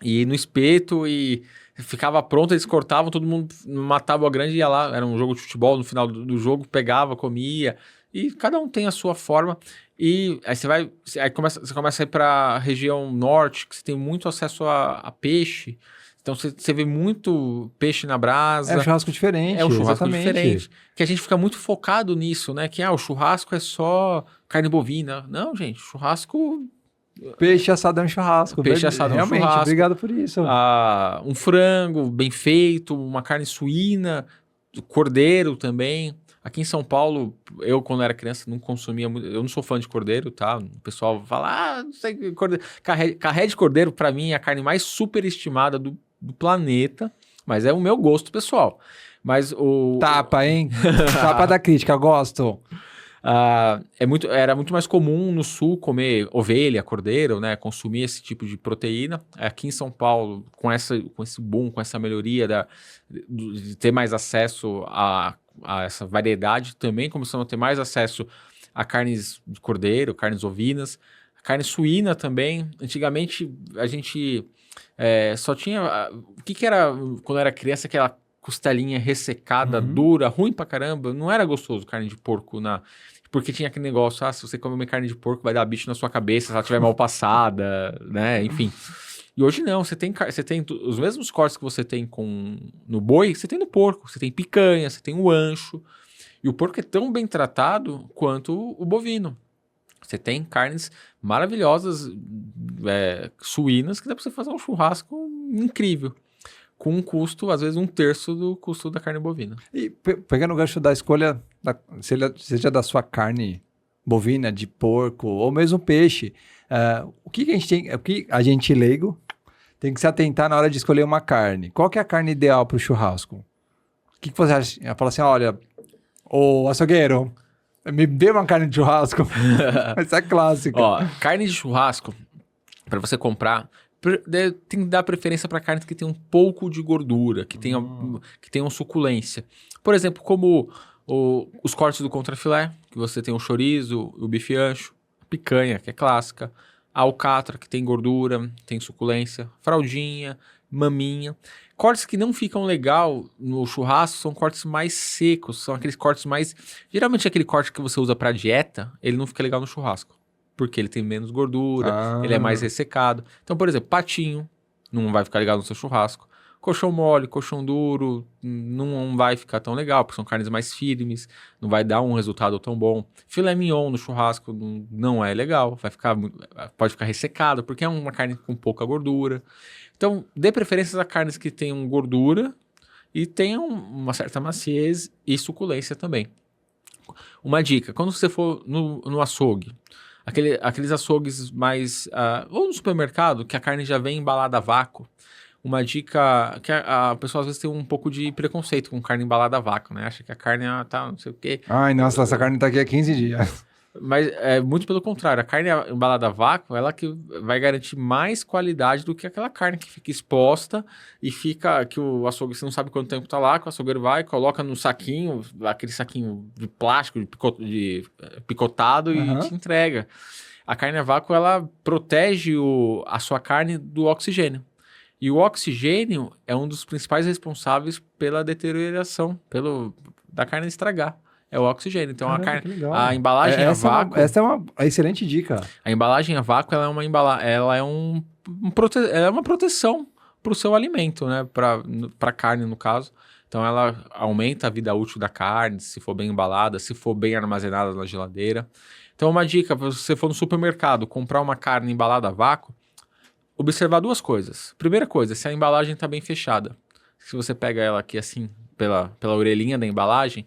e no espeto e... Ficava pronto, eles cortavam, todo mundo numa tábua grande ia lá, era um jogo de futebol, no final do jogo pegava, comia, e cada um tem a sua forma, e aí você começa a ir para a região norte, que você tem muito acesso a peixe, então você vê muito peixe na brasa. É um churrasco diferente. É um churrasco exatamente. diferente, que a gente fica muito focado nisso, né, que o churrasco é só carne bovina. Não, gente, churrasco... Peixe assado é um churrasco. Peixe assado é um realmente, churrasco. Obrigado por isso. Um frango bem feito, uma carne suína, cordeiro também. Aqui em São Paulo, eu quando era criança não consumia muito, eu não sou fã de cordeiro, tá? O pessoal fala, não sei, cordeiro. Carré de cordeiro pra mim é a carne mais superestimada do planeta, mas é o meu gosto pessoal. Mas Tapa, hein? Tapa da crítica, gosto. Era muito mais comum no sul comer ovelha, cordeiro, né? Consumir esse tipo de proteína. Aqui em São Paulo, com esse boom, com essa melhoria de ter mais acesso a essa variedade, também começamos a ter mais acesso a carnes de cordeiro, carnes ovinas, carne suína também. Antigamente, a gente só tinha... O que era, quando eu era criança, aquela costelinha ressecada, dura, ruim pra caramba? Não era gostoso carne de porco porque tinha aquele negócio, se você comer carne de porco vai dar bicho na sua cabeça, se ela estiver mal passada, né? Enfim. E hoje não, você tem os mesmos cortes que você tem no boi, você tem no porco. Você tem picanha, você tem o ancho. E o porco é tão bem tratado quanto o bovino. Você tem carnes maravilhosas, suínas, que dá pra você fazer um churrasco incrível. Com um custo, às vezes, 1/3 do custo da carne bovina. E pegando o gancho da escolha, seja da sua carne bovina, de porco, ou mesmo peixe, o que a gente leigo tem que se atentar na hora de escolher uma carne? Qual que é a carne ideal para o churrasco? O que você acha? Fala assim, olha, ô açougueiro, Me dê uma carne de churrasco. Isso é clássico. Ó, carne de churrasco, pra você comprar, tem que dar preferência pra carnes que tem um pouco de gordura, que tenham suculência. Por exemplo, como os cortes do contrafilé, que você tem o chorizo, o bife ancho, a picanha, que é clássica, a alcatra, que tem gordura, tem suculência, fraldinha, maminha. Cortes que não ficam legal no churrasco são cortes mais secos, são aqueles cortes mais... Geralmente aquele corte que você usa pra dieta, ele não fica legal no churrasco, porque ele tem menos gordura, ele é mais ressecado. Então, por exemplo, patinho não vai ficar legal no seu churrasco. Coxão mole, coxão duro, não vai ficar tão legal, porque são carnes mais firmes, não vai dar um resultado tão bom. Filé mignon no churrasco não é legal, pode ficar ressecado, porque é uma carne com pouca gordura. Então, dê preferência a carnes que tenham gordura e tenham uma certa maciez e suculência também. Uma dica, quando você for no açougue, aqueles açougues mais... ou no supermercado, que a carne já vem embalada a vácuo, uma dica que a pessoa às vezes tem um pouco de preconceito com carne embalada a vácuo, né? Acha que a carne tá não sei o quê. Ai, nossa, essa carne tá aqui há 15 dias. Mas é muito pelo contrário. A carne embalada a vácuo, ela que vai garantir mais qualidade do que aquela carne que fica exposta e fica... que o açougue, você não sabe quanto tempo tá lá, que o açougueiro vai, coloca no saquinho, aquele saquinho de plástico, picotado e te entrega. A carne a vácuo, ela protege a sua carne do oxigênio. E o oxigênio é um dos principais responsáveis pela deterioração, da carne estragar. É o oxigênio. Então, a embalagem a vácuo... Essa é uma excelente dica. A embalagem a vácuo, ela é uma proteção para o seu alimento, né? Para carne, no caso. Então, ela aumenta a vida útil da carne, se for bem embalada, se for bem armazenada na geladeira. Então, uma dica, se você for no supermercado comprar uma carne embalada a vácuo, observar duas coisas. Primeira coisa, se a embalagem está bem fechada. Se você pega ela aqui assim, pela orelhinha da embalagem,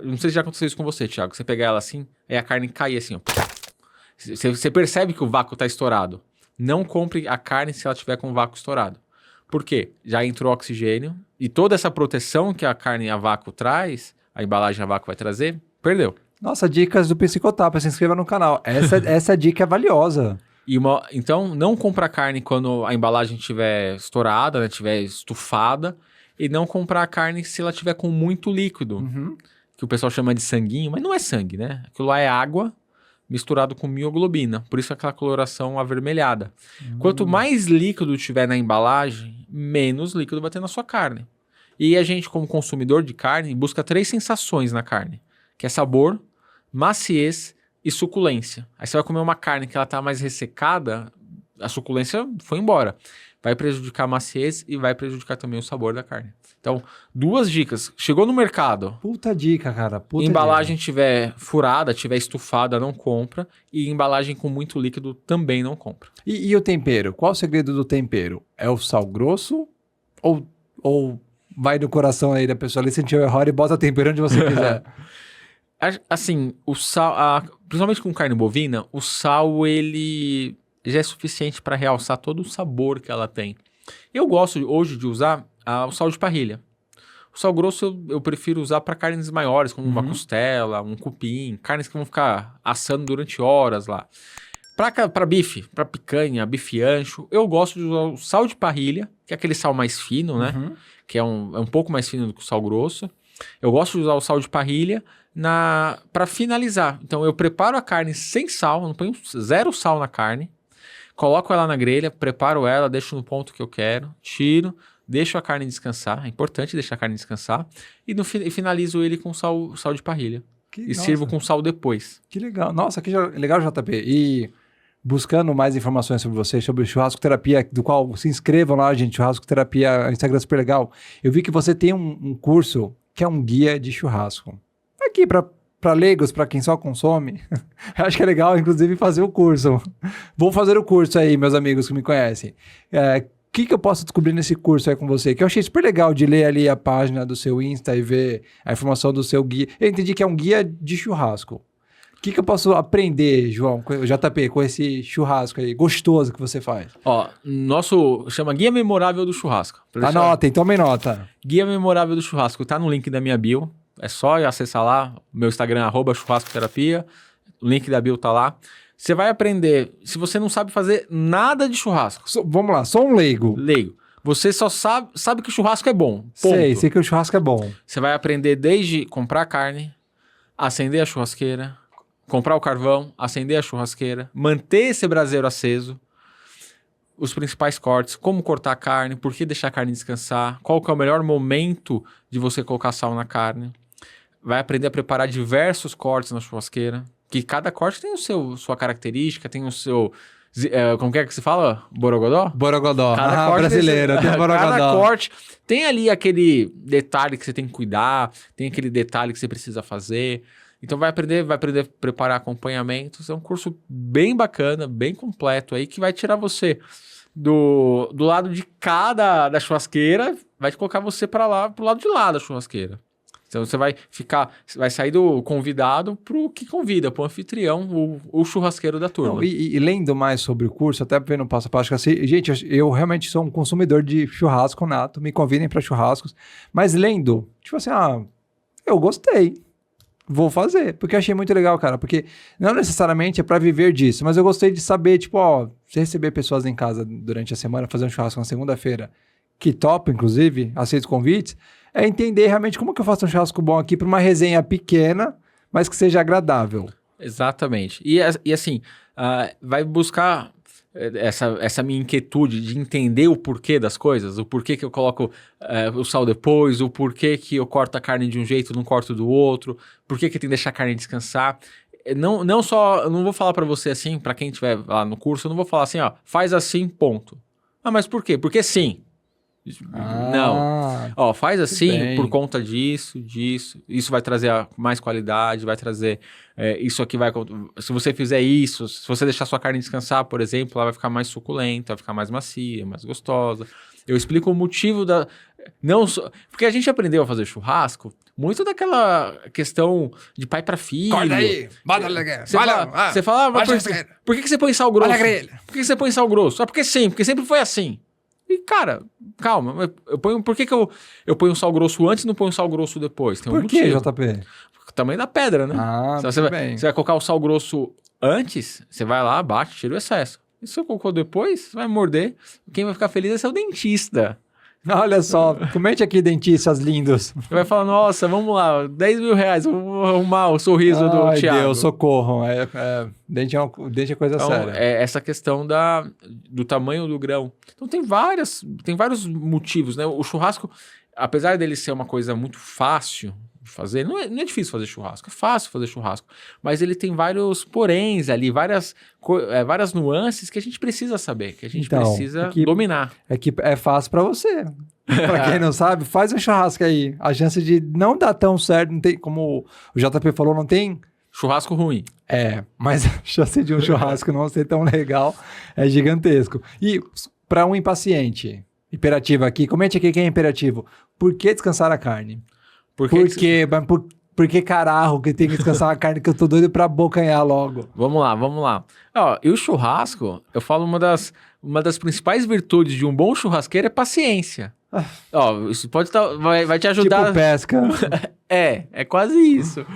não sei se já aconteceu isso com você, Thiago. Você pegar ela assim, aí a carne cai assim, ó. Você percebe que o vácuo está estourado. Não compre a carne se ela tiver com o vácuo estourado. Por quê? Já entrou oxigênio e toda essa proteção que a carne a vácuo traz, a embalagem a vácuo vai trazer, perdeu. Nossa, dicas do Psicotapa, se inscreva no canal. Essa dica é valiosa. Então, não comprar carne quando a embalagem estiver estourada, né, estiver estufada, e não comprar carne se ela estiver com muito líquido, que o pessoal chama de sanguinho, mas não é sangue, né? Aquilo lá é água misturado com mioglobina, por isso aquela coloração avermelhada. Quanto mais líquido tiver na embalagem, menos líquido vai ter na sua carne. E a gente, como consumidor de carne, busca 3 sensações na carne, que é sabor, maciez e suculência. Aí você vai comer uma carne que ela tá mais ressecada, a suculência foi embora. Vai prejudicar a maciez e vai prejudicar também o sabor da carne. Então, 2 dicas. Chegou no mercado. Puta dica, cara. Embalagem tiver furada, tiver estufada, não compra. E embalagem com muito líquido também não compra. E o tempero? Qual o segredo do tempero? É o sal grosso? Ou vai no coração aí da pessoa ali, sentiu o erro e bota tempero onde você quiser? Assim, o sal, principalmente com carne bovina, o sal, ele já é suficiente para realçar todo o sabor que ela tem. Eu gosto hoje de usar o sal de parrilha. O sal grosso eu prefiro usar para carnes maiores, como uma costela, um cupim, carnes que vão ficar assando durante horas lá. Para bife, para picanha, bife ancho, eu gosto de usar o sal de parrilha, que é aquele sal mais fino, né? Que é um pouco mais fino do que o sal grosso. Eu gosto de usar o sal de parrilha para finalizar. Então eu preparo a carne sem sal, não ponho 0 sal na carne, coloco ela na grelha, preparo ela, deixo no ponto que eu quero, tiro, deixo a carne descansar, é importante deixar a carne descansar, e finalizo ele com sal de parrilha. Sirvo com sal depois. Que legal. Nossa, que legal, JP. E buscando mais informações sobre você, sobre Churrasco Terapia, do qual se inscrevam lá, gente, Churrasco Terapia, Instagram super legal. Eu vi que você tem um curso que é um guia de churrasco. Aqui, para leigos, para quem só consome, acho que é legal, inclusive, fazer o curso. Vou fazer o curso aí, meus amigos que me conhecem. O que eu posso descobrir nesse curso aí com você? Que eu achei super legal de ler ali a página do seu Insta e ver a informação do seu guia. Eu entendi que é um guia de churrasco. O que eu posso aprender, João, JP, com esse churrasco aí gostoso que você faz? Ó, chama Guia Memorável do Churrasco. Anota, então me nota. Guia Memorável do Churrasco, tá no link da minha bio. É só acessar lá, meu Instagram, @churrascoterapia, o link da bio tá lá. Você vai aprender, se você não sabe fazer nada de churrasco, Vamos lá, sou um leigo. leigo, você só sabe que churrasco é bom, ponto. Sei que o churrasco é bom. Você vai aprender desde comprar carne, acender a churrasqueira, comprar o carvão, acender a churrasqueira, manter esse braseiro aceso, os principais cortes, como cortar a carne, por que deixar a carne descansar, qual que é o melhor momento de você colocar sal na carne. Vai aprender a preparar diversos cortes na churrasqueira, que cada corte tem sua característica, tem o seu... como que é que se fala? Borogodó? Borogodó. Cada corte Brasileiro, tem Borogodó. Cada corte tem ali aquele detalhe que você tem que cuidar, tem aquele detalhe que você precisa fazer. Então vai aprender a preparar acompanhamentos. É um curso bem bacana, bem completo aí, que vai tirar você do lado de cá da churrasqueira, vai colocar você para lá, pro lado de lá da churrasqueira. Então você vai sair do convidado pro que convida, pro anfitrião, o churrasqueiro da turma. Não, e lendo mais sobre o curso, até vendo passo a passo, assim, gente, eu realmente sou um consumidor de churrasco nato, me convidem para churrascos, mas lendo, tipo assim, eu gostei, vou fazer, porque eu achei muito legal, cara, porque não necessariamente é para viver disso, mas eu gostei de saber, tipo, você receber pessoas em casa durante a semana, fazer um churrasco na segunda-feira, que top, inclusive, aceito convites, é entender realmente como que eu faço um churrasco bom aqui para uma resenha pequena, mas que seja agradável. Exatamente. E assim, vai buscar essa minha inquietude de entender o porquê das coisas, o porquê que eu coloco o sal depois, o porquê que eu corto a carne de um jeito e não corto do outro, porquê que tem que deixar a carne descansar. Eu não vou falar para você assim, para quem estiver lá no curso, eu não vou falar assim, faz assim, ponto. Mas por quê? Porque sim. Não. Faz assim por conta disso. Isso vai trazer mais qualidade, vai trazer isso aqui vai... Se você fizer isso, se você deixar sua carne descansar, por exemplo, ela vai ficar mais suculenta, vai ficar mais macia, mais gostosa. Eu explico o motivo da... Porque a gente aprendeu a fazer churrasco muito daquela questão de pai para filho. Corta aí, bota Você fala, por que você põe sal grosso? Por que você põe sal grosso? Porque sim, porque sempre foi assim. E, cara, calma, por que eu ponho sal grosso antes e não ponho sal grosso depois? Tem um Por que, motivo. JP? O tamanho da pedra, né? Você vai colocar o sal grosso antes, você vai lá, bate, tira o excesso. E se você colocou depois, você vai morder. Quem vai ficar feliz é seu dentista. Olha só, comente aqui, dentistas lindos. Você vai falar, nossa, vamos lá, 10 mil reais, vou arrumar o sorriso do Thiago. Deus, socorro. Dente é coisa então, séria. É essa questão do tamanho do grão. Então tem vários motivos, né? O churrasco, apesar dele ser uma coisa muito fácil de fazer, não é difícil fazer churrasco, é fácil fazer churrasco, mas ele tem vários poréns ali, várias nuances que a gente precisa saber, que a gente precisa dominar. É que é fácil pra você. Pra quem não sabe, faz um churrasco aí. A chance de não dar tão certo, não tem, como o JP falou, não tem... Churrasco ruim. Mas a chance de um churrasco não ser tão legal é gigantesco. E para um impaciente, imperativo aqui, comente aqui quem é imperativo. Por que descansar a carne? Por que carajo que tem que descansar a carne que eu tô doido pra abocanhar logo? Vamos lá. E o churrasco, eu falo uma das principais virtudes de um bom churrasqueiro é paciência. Isso vai te ajudar... Tipo pesca. É quase isso.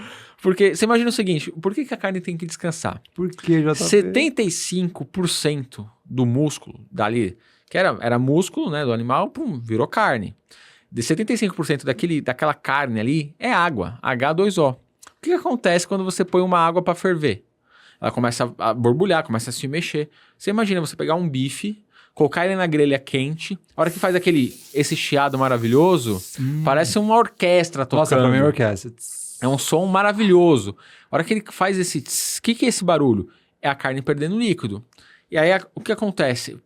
Porque você imagina o seguinte, por que a carne tem que descansar? Porque já tá 75% do músculo dali, que era músculo, né, do animal, virou carne. De 75% daquela carne ali é água, H2O. O que acontece quando você põe uma água para ferver? Ela começa a borbulhar, começa a se mexer. Você imagina você pegar um bife, colocar ele na grelha quente, a hora que faz esse chiado maravilhoso, parece uma orquestra tocando. Nossa, pra mim é orquestra. É um som maravilhoso. A hora que ele faz esse... O que é esse barulho? É a carne perdendo líquido. E aí, o que acontece?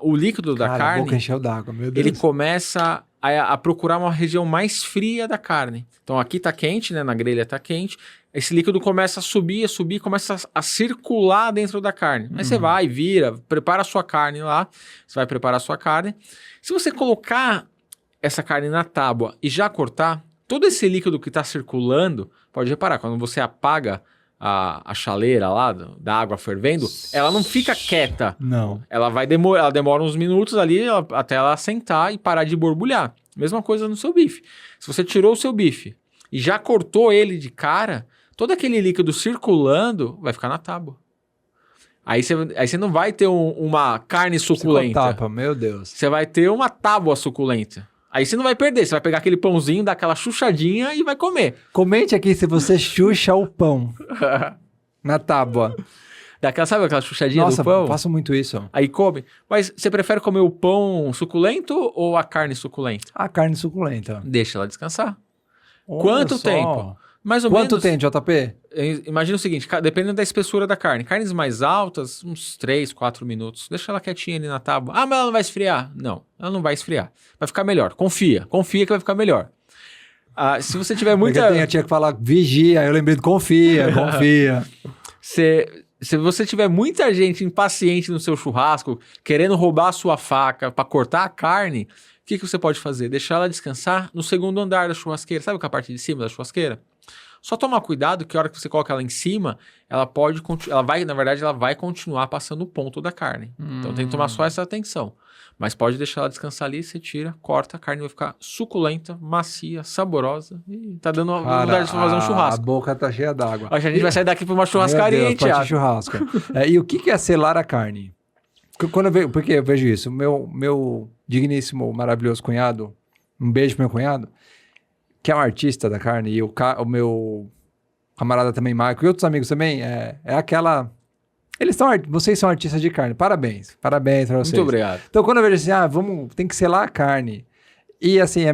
O líquido da carne... A boca encheu d'água, meu Deus. Ele começa a procurar uma região mais fria da carne. Então, aqui tá quente, né? Na grelha tá quente. Esse líquido começa a subir, começa a circular dentro da carne. Aí você vai, vira, prepara a sua carne lá. Você vai preparar a sua carne. Se você colocar essa carne na tábua e já cortar... Todo esse líquido que está circulando, pode reparar, quando você apaga a chaleira lá da água fervendo, ela não fica quieta. Não. Ela demora uns minutos ali até ela assentar e parar de borbulhar. Mesma coisa no seu bife. Se você tirou o seu bife e já cortou ele de cara, todo aquele líquido circulando vai ficar na tábua. Aí você não vai ter uma carne suculenta. Psicotapa, meu Deus. Você vai ter uma tábua suculenta. Aí você não vai perder, você vai pegar aquele pãozinho, dar aquela chuchadinha e vai comer. Comente aqui se você chucha o pão na tábua. Sabe aquela chuchadinha Nossa, do pão? eu faço muito isso. Aí come. Mas você prefere comer o pão suculento ou a carne suculenta? A carne suculenta. Deixa ela descansar. Olha Quanto só. tempo? Mais ou Quanto menos. tem, JP? Imagina o seguinte, dependendo da espessura da carne. Carnes mais altas, uns 3, 4 minutos. Deixa ela quietinha ali na tábua. Ah, mas ela não vai esfriar. Não, ela não vai esfriar. Vai ficar melhor. Confia que vai ficar melhor. Se você tiver muita... Eu tinha que falar vigia, eu lembrei do confia. Se você tiver muita gente impaciente no seu churrasco, querendo roubar a sua faca para cortar a carne, o que você pode fazer? Deixar ela descansar no segundo andar da churrasqueira. Sabe a parte de cima da churrasqueira? Só tomar cuidado que a hora que você coloca ela em cima, ela vai continuar passando o ponto da carne. Então tem que tomar só essa atenção. Mas pode deixar ela descansar ali, você tira, corta, a carne vai ficar suculenta, macia, saborosa e tá dando vontade de fazer um churrasco. A boca tá cheia d'água. Acho que a gente vai sair daqui pra uma churrascaria, hein, Thiago? Churrasco. E o que é selar a carne? Porque eu vejo isso, meu digníssimo, maravilhoso cunhado, um beijo pro meu cunhado, que é um artista da carne, e o meu camarada também, Marco, e outros amigos também, é aquela... Vocês são artistas de carne, parabéns pra vocês. Muito obrigado. Então, quando eu vejo assim, tem que selar a carne, e assim,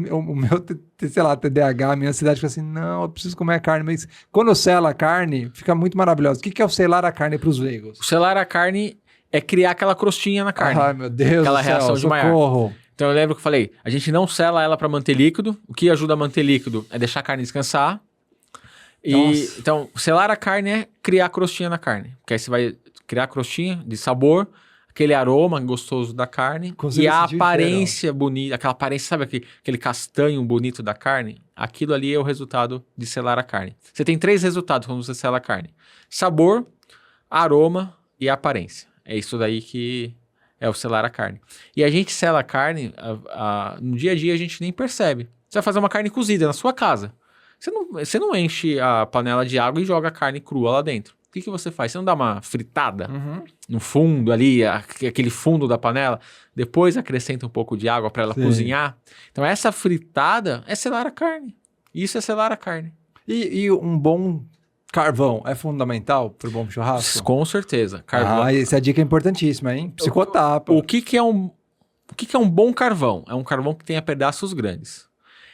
o meu, sei lá, TDAH, a minha ansiedade fica assim, não, eu preciso comer a carne, mas quando eu selo a carne, fica muito maravilhoso. O que é o selar a carne pros leigos? O selar a carne é criar aquela crostinha na carne. Ai, meu Deus aquela do céu, reação de Maillard. socorro. Então eu lembro que eu falei, a gente não sela ela para manter líquido. O que ajuda a manter líquido é deixar a carne descansar. Então, selar a carne é criar a crostinha na carne. Porque aí você vai criar a crostinha de sabor, aquele aroma gostoso da carne Consigo e a sentir o aparência bonita, aquela aparência, sabe aquele castanho bonito da carne? Aquilo ali é o resultado de selar a carne. Você tem 3 resultados quando você sela a carne: sabor, aroma e aparência. É isso daí que é o selar a carne. E a gente sela a carne, no dia a dia a gente nem percebe. Você vai fazer uma carne cozida na sua casa. Você não enche a panela de água e joga a carne crua lá dentro. O que você faz? Você não dá uma fritada no fundo ali, aquele fundo da panela? Depois acrescenta um pouco de água para ela cozinhar. Então essa fritada é selar a carne. Isso é selar a carne. E um bom carvão é fundamental para o bom churrasco? Com certeza. Carvão. Essa dica é importantíssima, hein? Psicotapa. O que é um bom carvão? É um carvão que tenha pedaços grandes.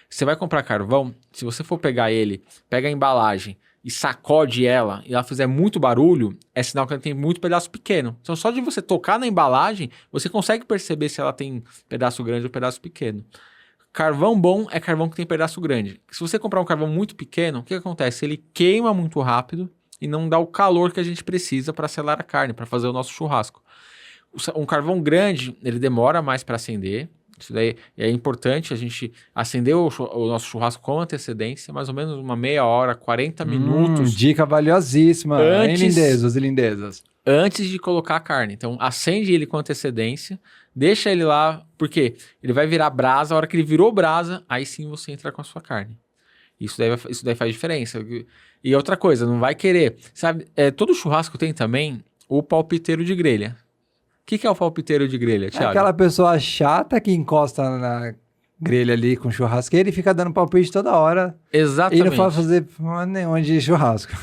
Você vai comprar carvão, se você for pegar ele, pega a embalagem e sacode ela, e ela fizer muito barulho, é sinal que ela tem muito pedaço pequeno. Então só de você tocar na embalagem, você consegue perceber se ela tem pedaço grande ou pedaço pequeno. Carvão bom é carvão que tem pedaço grande. Se você comprar um carvão muito pequeno, o que acontece? Ele queima muito rápido e não dá o calor que a gente precisa para selar a carne, para fazer o nosso churrasco. Um carvão grande, ele demora mais para acender. Isso daí é importante a gente acender o nosso churrasco com antecedência, mais ou menos uma meia hora, 40 minutos. Dica valiosíssima, hein, lindezas e lindezas. Antes de colocar a carne. Então, acende ele com antecedência, deixa ele lá, porque ele vai virar brasa. A hora que ele virou brasa, aí sim você entra com a sua carne. Isso daí faz diferença. E outra coisa, não vai querer... Sabe, todo churrasco tem também o palpiteiro de grelha. O que é o palpiteiro de grelha, Thiago? É aquela pessoa chata que encosta na grelha ali com churrasqueira e fica dando palpite toda hora. Exatamente. E não pode fazer nenhum de churrasco.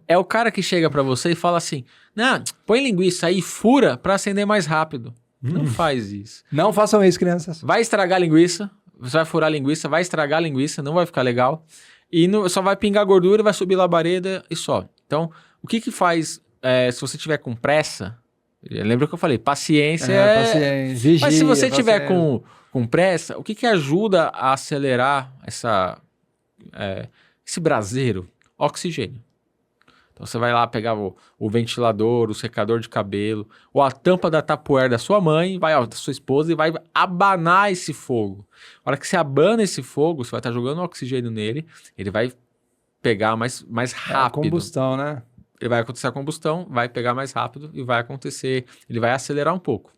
É o cara que chega pra você e fala assim, não, põe linguiça aí e fura pra acender mais rápido. Não faz isso. Não façam isso, crianças. Vai estragar a linguiça, você vai furar a linguiça, vai estragar a linguiça, não vai ficar legal. E só vai pingar gordura, vai subir labareda e só. Então, o que faz, se você tiver com pressa... Lembra que eu falei, paciência paciência, vigia, mas se você tiver com pressa, o que ajuda a acelerar esse braseiro? Oxigênio. Então você vai lá pegar o ventilador, o secador de cabelo, ou a tampa da Tupperware da sua mãe, da sua esposa, e vai abanar esse fogo. A hora que você abana esse fogo, você vai estar jogando oxigênio nele, ele vai pegar mais rápido. Combustão, né? Ele vai acontecer a combustão, vai pegar mais rápido e vai acontecer, ele vai acelerar um pouco.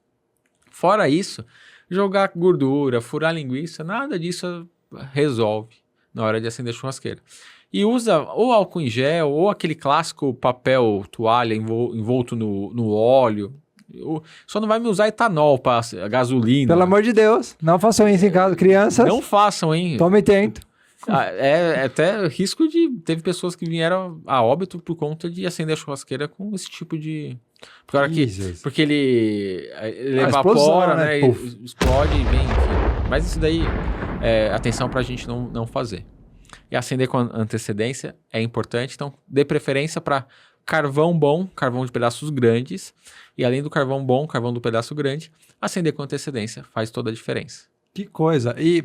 Fora isso, jogar gordura, furar linguiça, nada disso resolve na hora de acender a churrasqueira. E usa ou álcool em gel, ou aquele clássico papel toalha envolto no óleo. Só não vai me usar etanol para gasolina. Pelo amor de Deus, não façam isso em casa. Crianças, Não façam, hein? tome tento. É até risco de... Teve pessoas que vieram a óbito por conta de acender a churrasqueira com esse tipo de... Porque ele evapora, explosão, né? né? E explode e vem, enfim. Mas isso daí, atenção pra gente não fazer. E acender com antecedência é importante. Então, dê preferência para carvão bom, carvão de pedaços grandes. E além do carvão bom, carvão do pedaço grande, acender com antecedência faz toda a diferença. Que coisa. E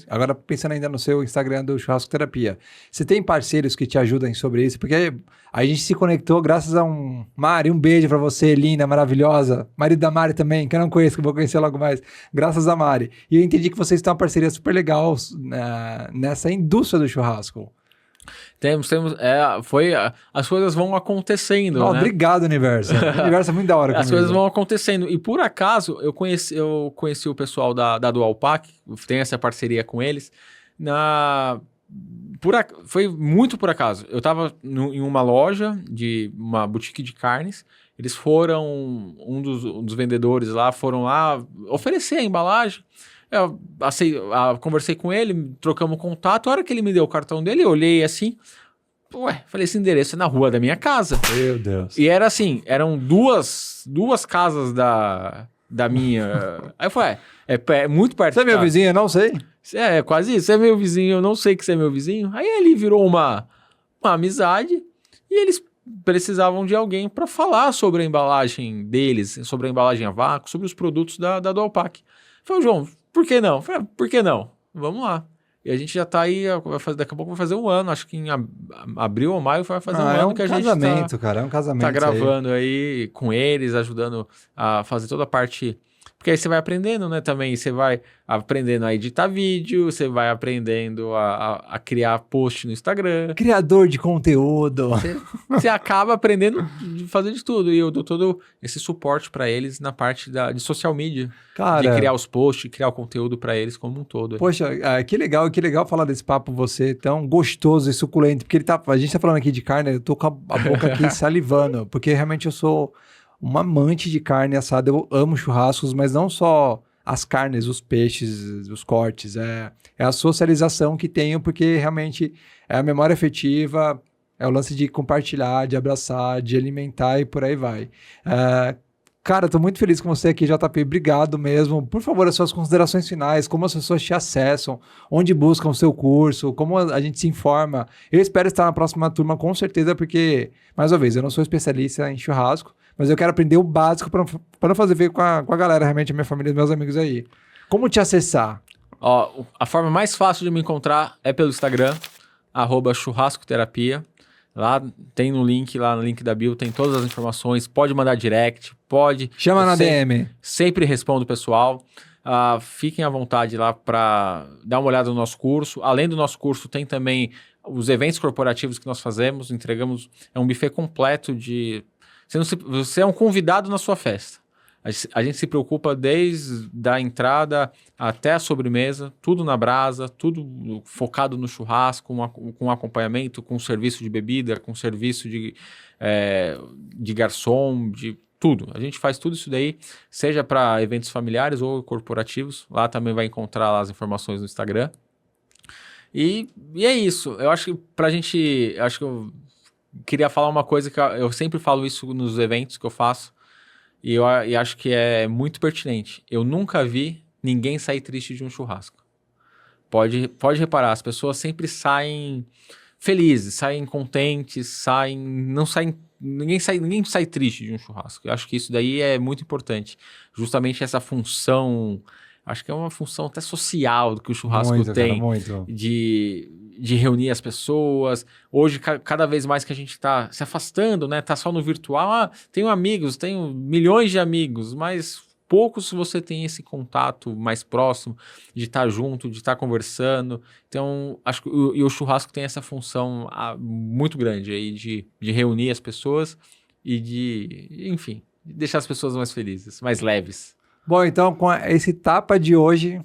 agora pensando ainda no seu Instagram do Churrasco Terapia, você tem parceiros que te ajudam sobre isso? Porque a gente se conectou graças a um... Mari, um beijo pra você, linda, maravilhosa. Marido da Mari também, que eu não conheço, que eu vou conhecer logo mais. Graças a Mari. E eu entendi que vocês têm uma parceria super legal nessa indústria do churrasco. As coisas vão acontecendo, Oh, né? Obrigado, Universo. O Universo é muito da hora As comigo. coisas vão acontecendo. E por acaso, eu conheci o pessoal da Dualpack, tenho essa parceria com eles. Foi muito por acaso. Eu estava em uma loja, uma boutique de carnes. Eles foram, um dos vendedores lá, foram lá oferecer a embalagem. Eu conversei com ele, trocamos contato. A hora que ele me deu o cartão dele, eu olhei assim. Falei, esse endereço é na rua da minha casa. Meu Deus. E era assim, eram duas casas da minha... Aí eu falei, é muito perto. Você é meu vizinho? Eu não sei. É quase isso. Você é meu vizinho, eu não sei que você é meu vizinho. Aí ele virou uma amizade e eles precisavam de alguém para falar sobre a embalagem deles, sobre a embalagem a vácuo, sobre os produtos da Dualpack. Falei, João, por que não? Falei, por que não? Vamos lá. E a gente já tá aí, daqui a pouco vai fazer um ano, acho que em abril ou maio vai fazer um ano que a gente casamento, cara, é um casamento. Tá gravando aí com eles, ajudando a fazer toda a parte... Porque aí você vai aprendendo, né, também, você vai aprendendo a editar vídeo, você vai aprendendo a criar post no Instagram. Criador de conteúdo. Você acaba aprendendo de fazer de tudo. E eu dou todo esse suporte para eles na parte de social media. Cara, de criar os posts, criar o conteúdo para eles como um todo. Poxa, que legal falar desse papo você, tão gostoso e suculento. Porque a gente tá falando aqui de carne, eu tô com a boca aqui salivando. Porque realmente eu sou um amante de carne assada, eu amo churrascos, mas não só as carnes, os peixes, os cortes, é a socialização que tenho, porque realmente é a memória afetiva, é o lance de compartilhar, de abraçar, de alimentar e por aí vai. Cara, tô muito feliz com você aqui, JP, obrigado mesmo. Por favor, as suas considerações finais, como as pessoas te acessam, onde buscam o seu curso, como a gente se informa. Eu espero estar na próxima turma com certeza, porque, mais uma vez, eu não sou especialista em churrasco, mas eu quero aprender o básico para não fazer feio com a galera, realmente, a minha família e meus amigos aí. Como te acessar? A forma mais fácil de me encontrar é pelo Instagram, @churrascoterapia. Lá tem no link da bio, tem todas as informações. Pode mandar direct, pode. Chama na DM. Sempre respondo o pessoal. Fiquem à vontade lá para dar uma olhada no nosso curso. Além do nosso curso, tem também os eventos corporativos que nós fazemos. Entregamos, é um buffet completo de... Você é um convidado na sua festa. A gente se preocupa desde a entrada até a sobremesa, tudo na brasa, tudo focado no churrasco, com acompanhamento, com serviço de bebida, com serviço de garçom, de tudo. A gente faz tudo isso daí, seja para eventos familiares ou corporativos. Lá também vai encontrar lá as informações no Instagram. E é isso. Eu acho que eu queria falar uma coisa que eu sempre falo isso nos eventos que eu faço. E acho que é muito pertinente. Eu nunca vi ninguém sair triste de um churrasco. Pode reparar, as pessoas sempre saem felizes, saem contentes, ninguém sai triste de um churrasco. Eu acho que isso daí é muito importante. Justamente essa função, acho que é uma função até social que o churrasco tem. Cara, muito. De reunir as pessoas. Hoje, cada vez mais que a gente está se afastando, né? Tá só no virtual. Tenho amigos, tenho milhões de amigos, mas poucos você tem esse contato mais próximo, de estar junto, de estar conversando. Então, acho que o churrasco tem essa função muito grande aí de reunir as pessoas e enfim, deixar as pessoas mais felizes, mais leves. Bom, então, com esse tapa de hoje,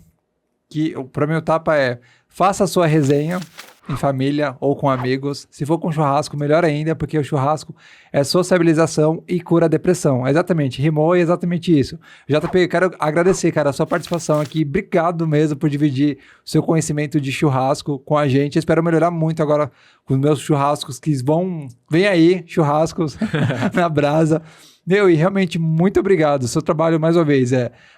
que para mim o tapa é faça a sua resenha em família ou com amigos. Se for com churrasco, melhor ainda, porque o churrasco é sociabilização e cura a depressão. Exatamente, rimou e é exatamente isso. JP, quero agradecer, cara, a sua participação aqui. Obrigado mesmo por dividir o seu conhecimento de churrasco com a gente. Eu espero melhorar muito agora com os meus churrascos que vão... Vem aí, churrascos na brasa. Meu, e realmente, muito obrigado. O seu trabalho, mais uma vez,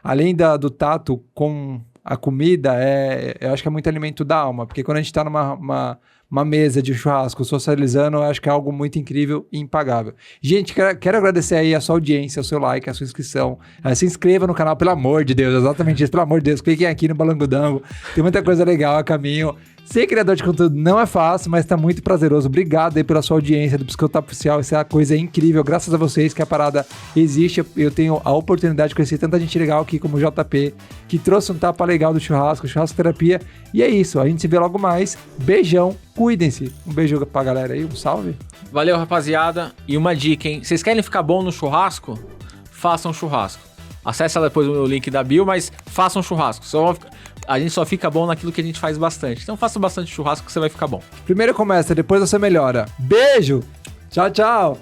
além do tato com a comida, eu acho que é muito alimento da alma, porque quando a gente tá numa mesa de churrasco socializando, eu acho que é algo muito incrível e impagável. Gente, quero agradecer aí a sua audiência, o seu like, a sua inscrição. Se inscreva no canal, pelo amor de Deus, exatamente isso, pelo amor de Deus. Cliquem aqui no Balangodango, tem muita coisa legal a caminho. Ser criador de conteúdo não é fácil, mas tá muito prazeroso. Obrigado aí pela sua audiência do Psicotapa Oficial. Isso é uma coisa incrível. Graças a vocês que a parada existe. Eu tenho a oportunidade de conhecer tanta gente legal aqui como o JP, que trouxe um tapa legal do churrasco terapia. E é isso. A gente se vê logo mais. Beijão. Cuidem-se. Um beijo pra galera aí. Um salve. Valeu, rapaziada. E uma dica, hein? Vocês querem ficar bom no churrasco? Façam churrasco. Acesse depois o link da bio, mas façam churrasco. A gente só fica bom naquilo que a gente faz bastante. Então faça bastante churrasco que você vai ficar bom. Primeiro começa, depois você melhora. Beijo! Tchau, tchau!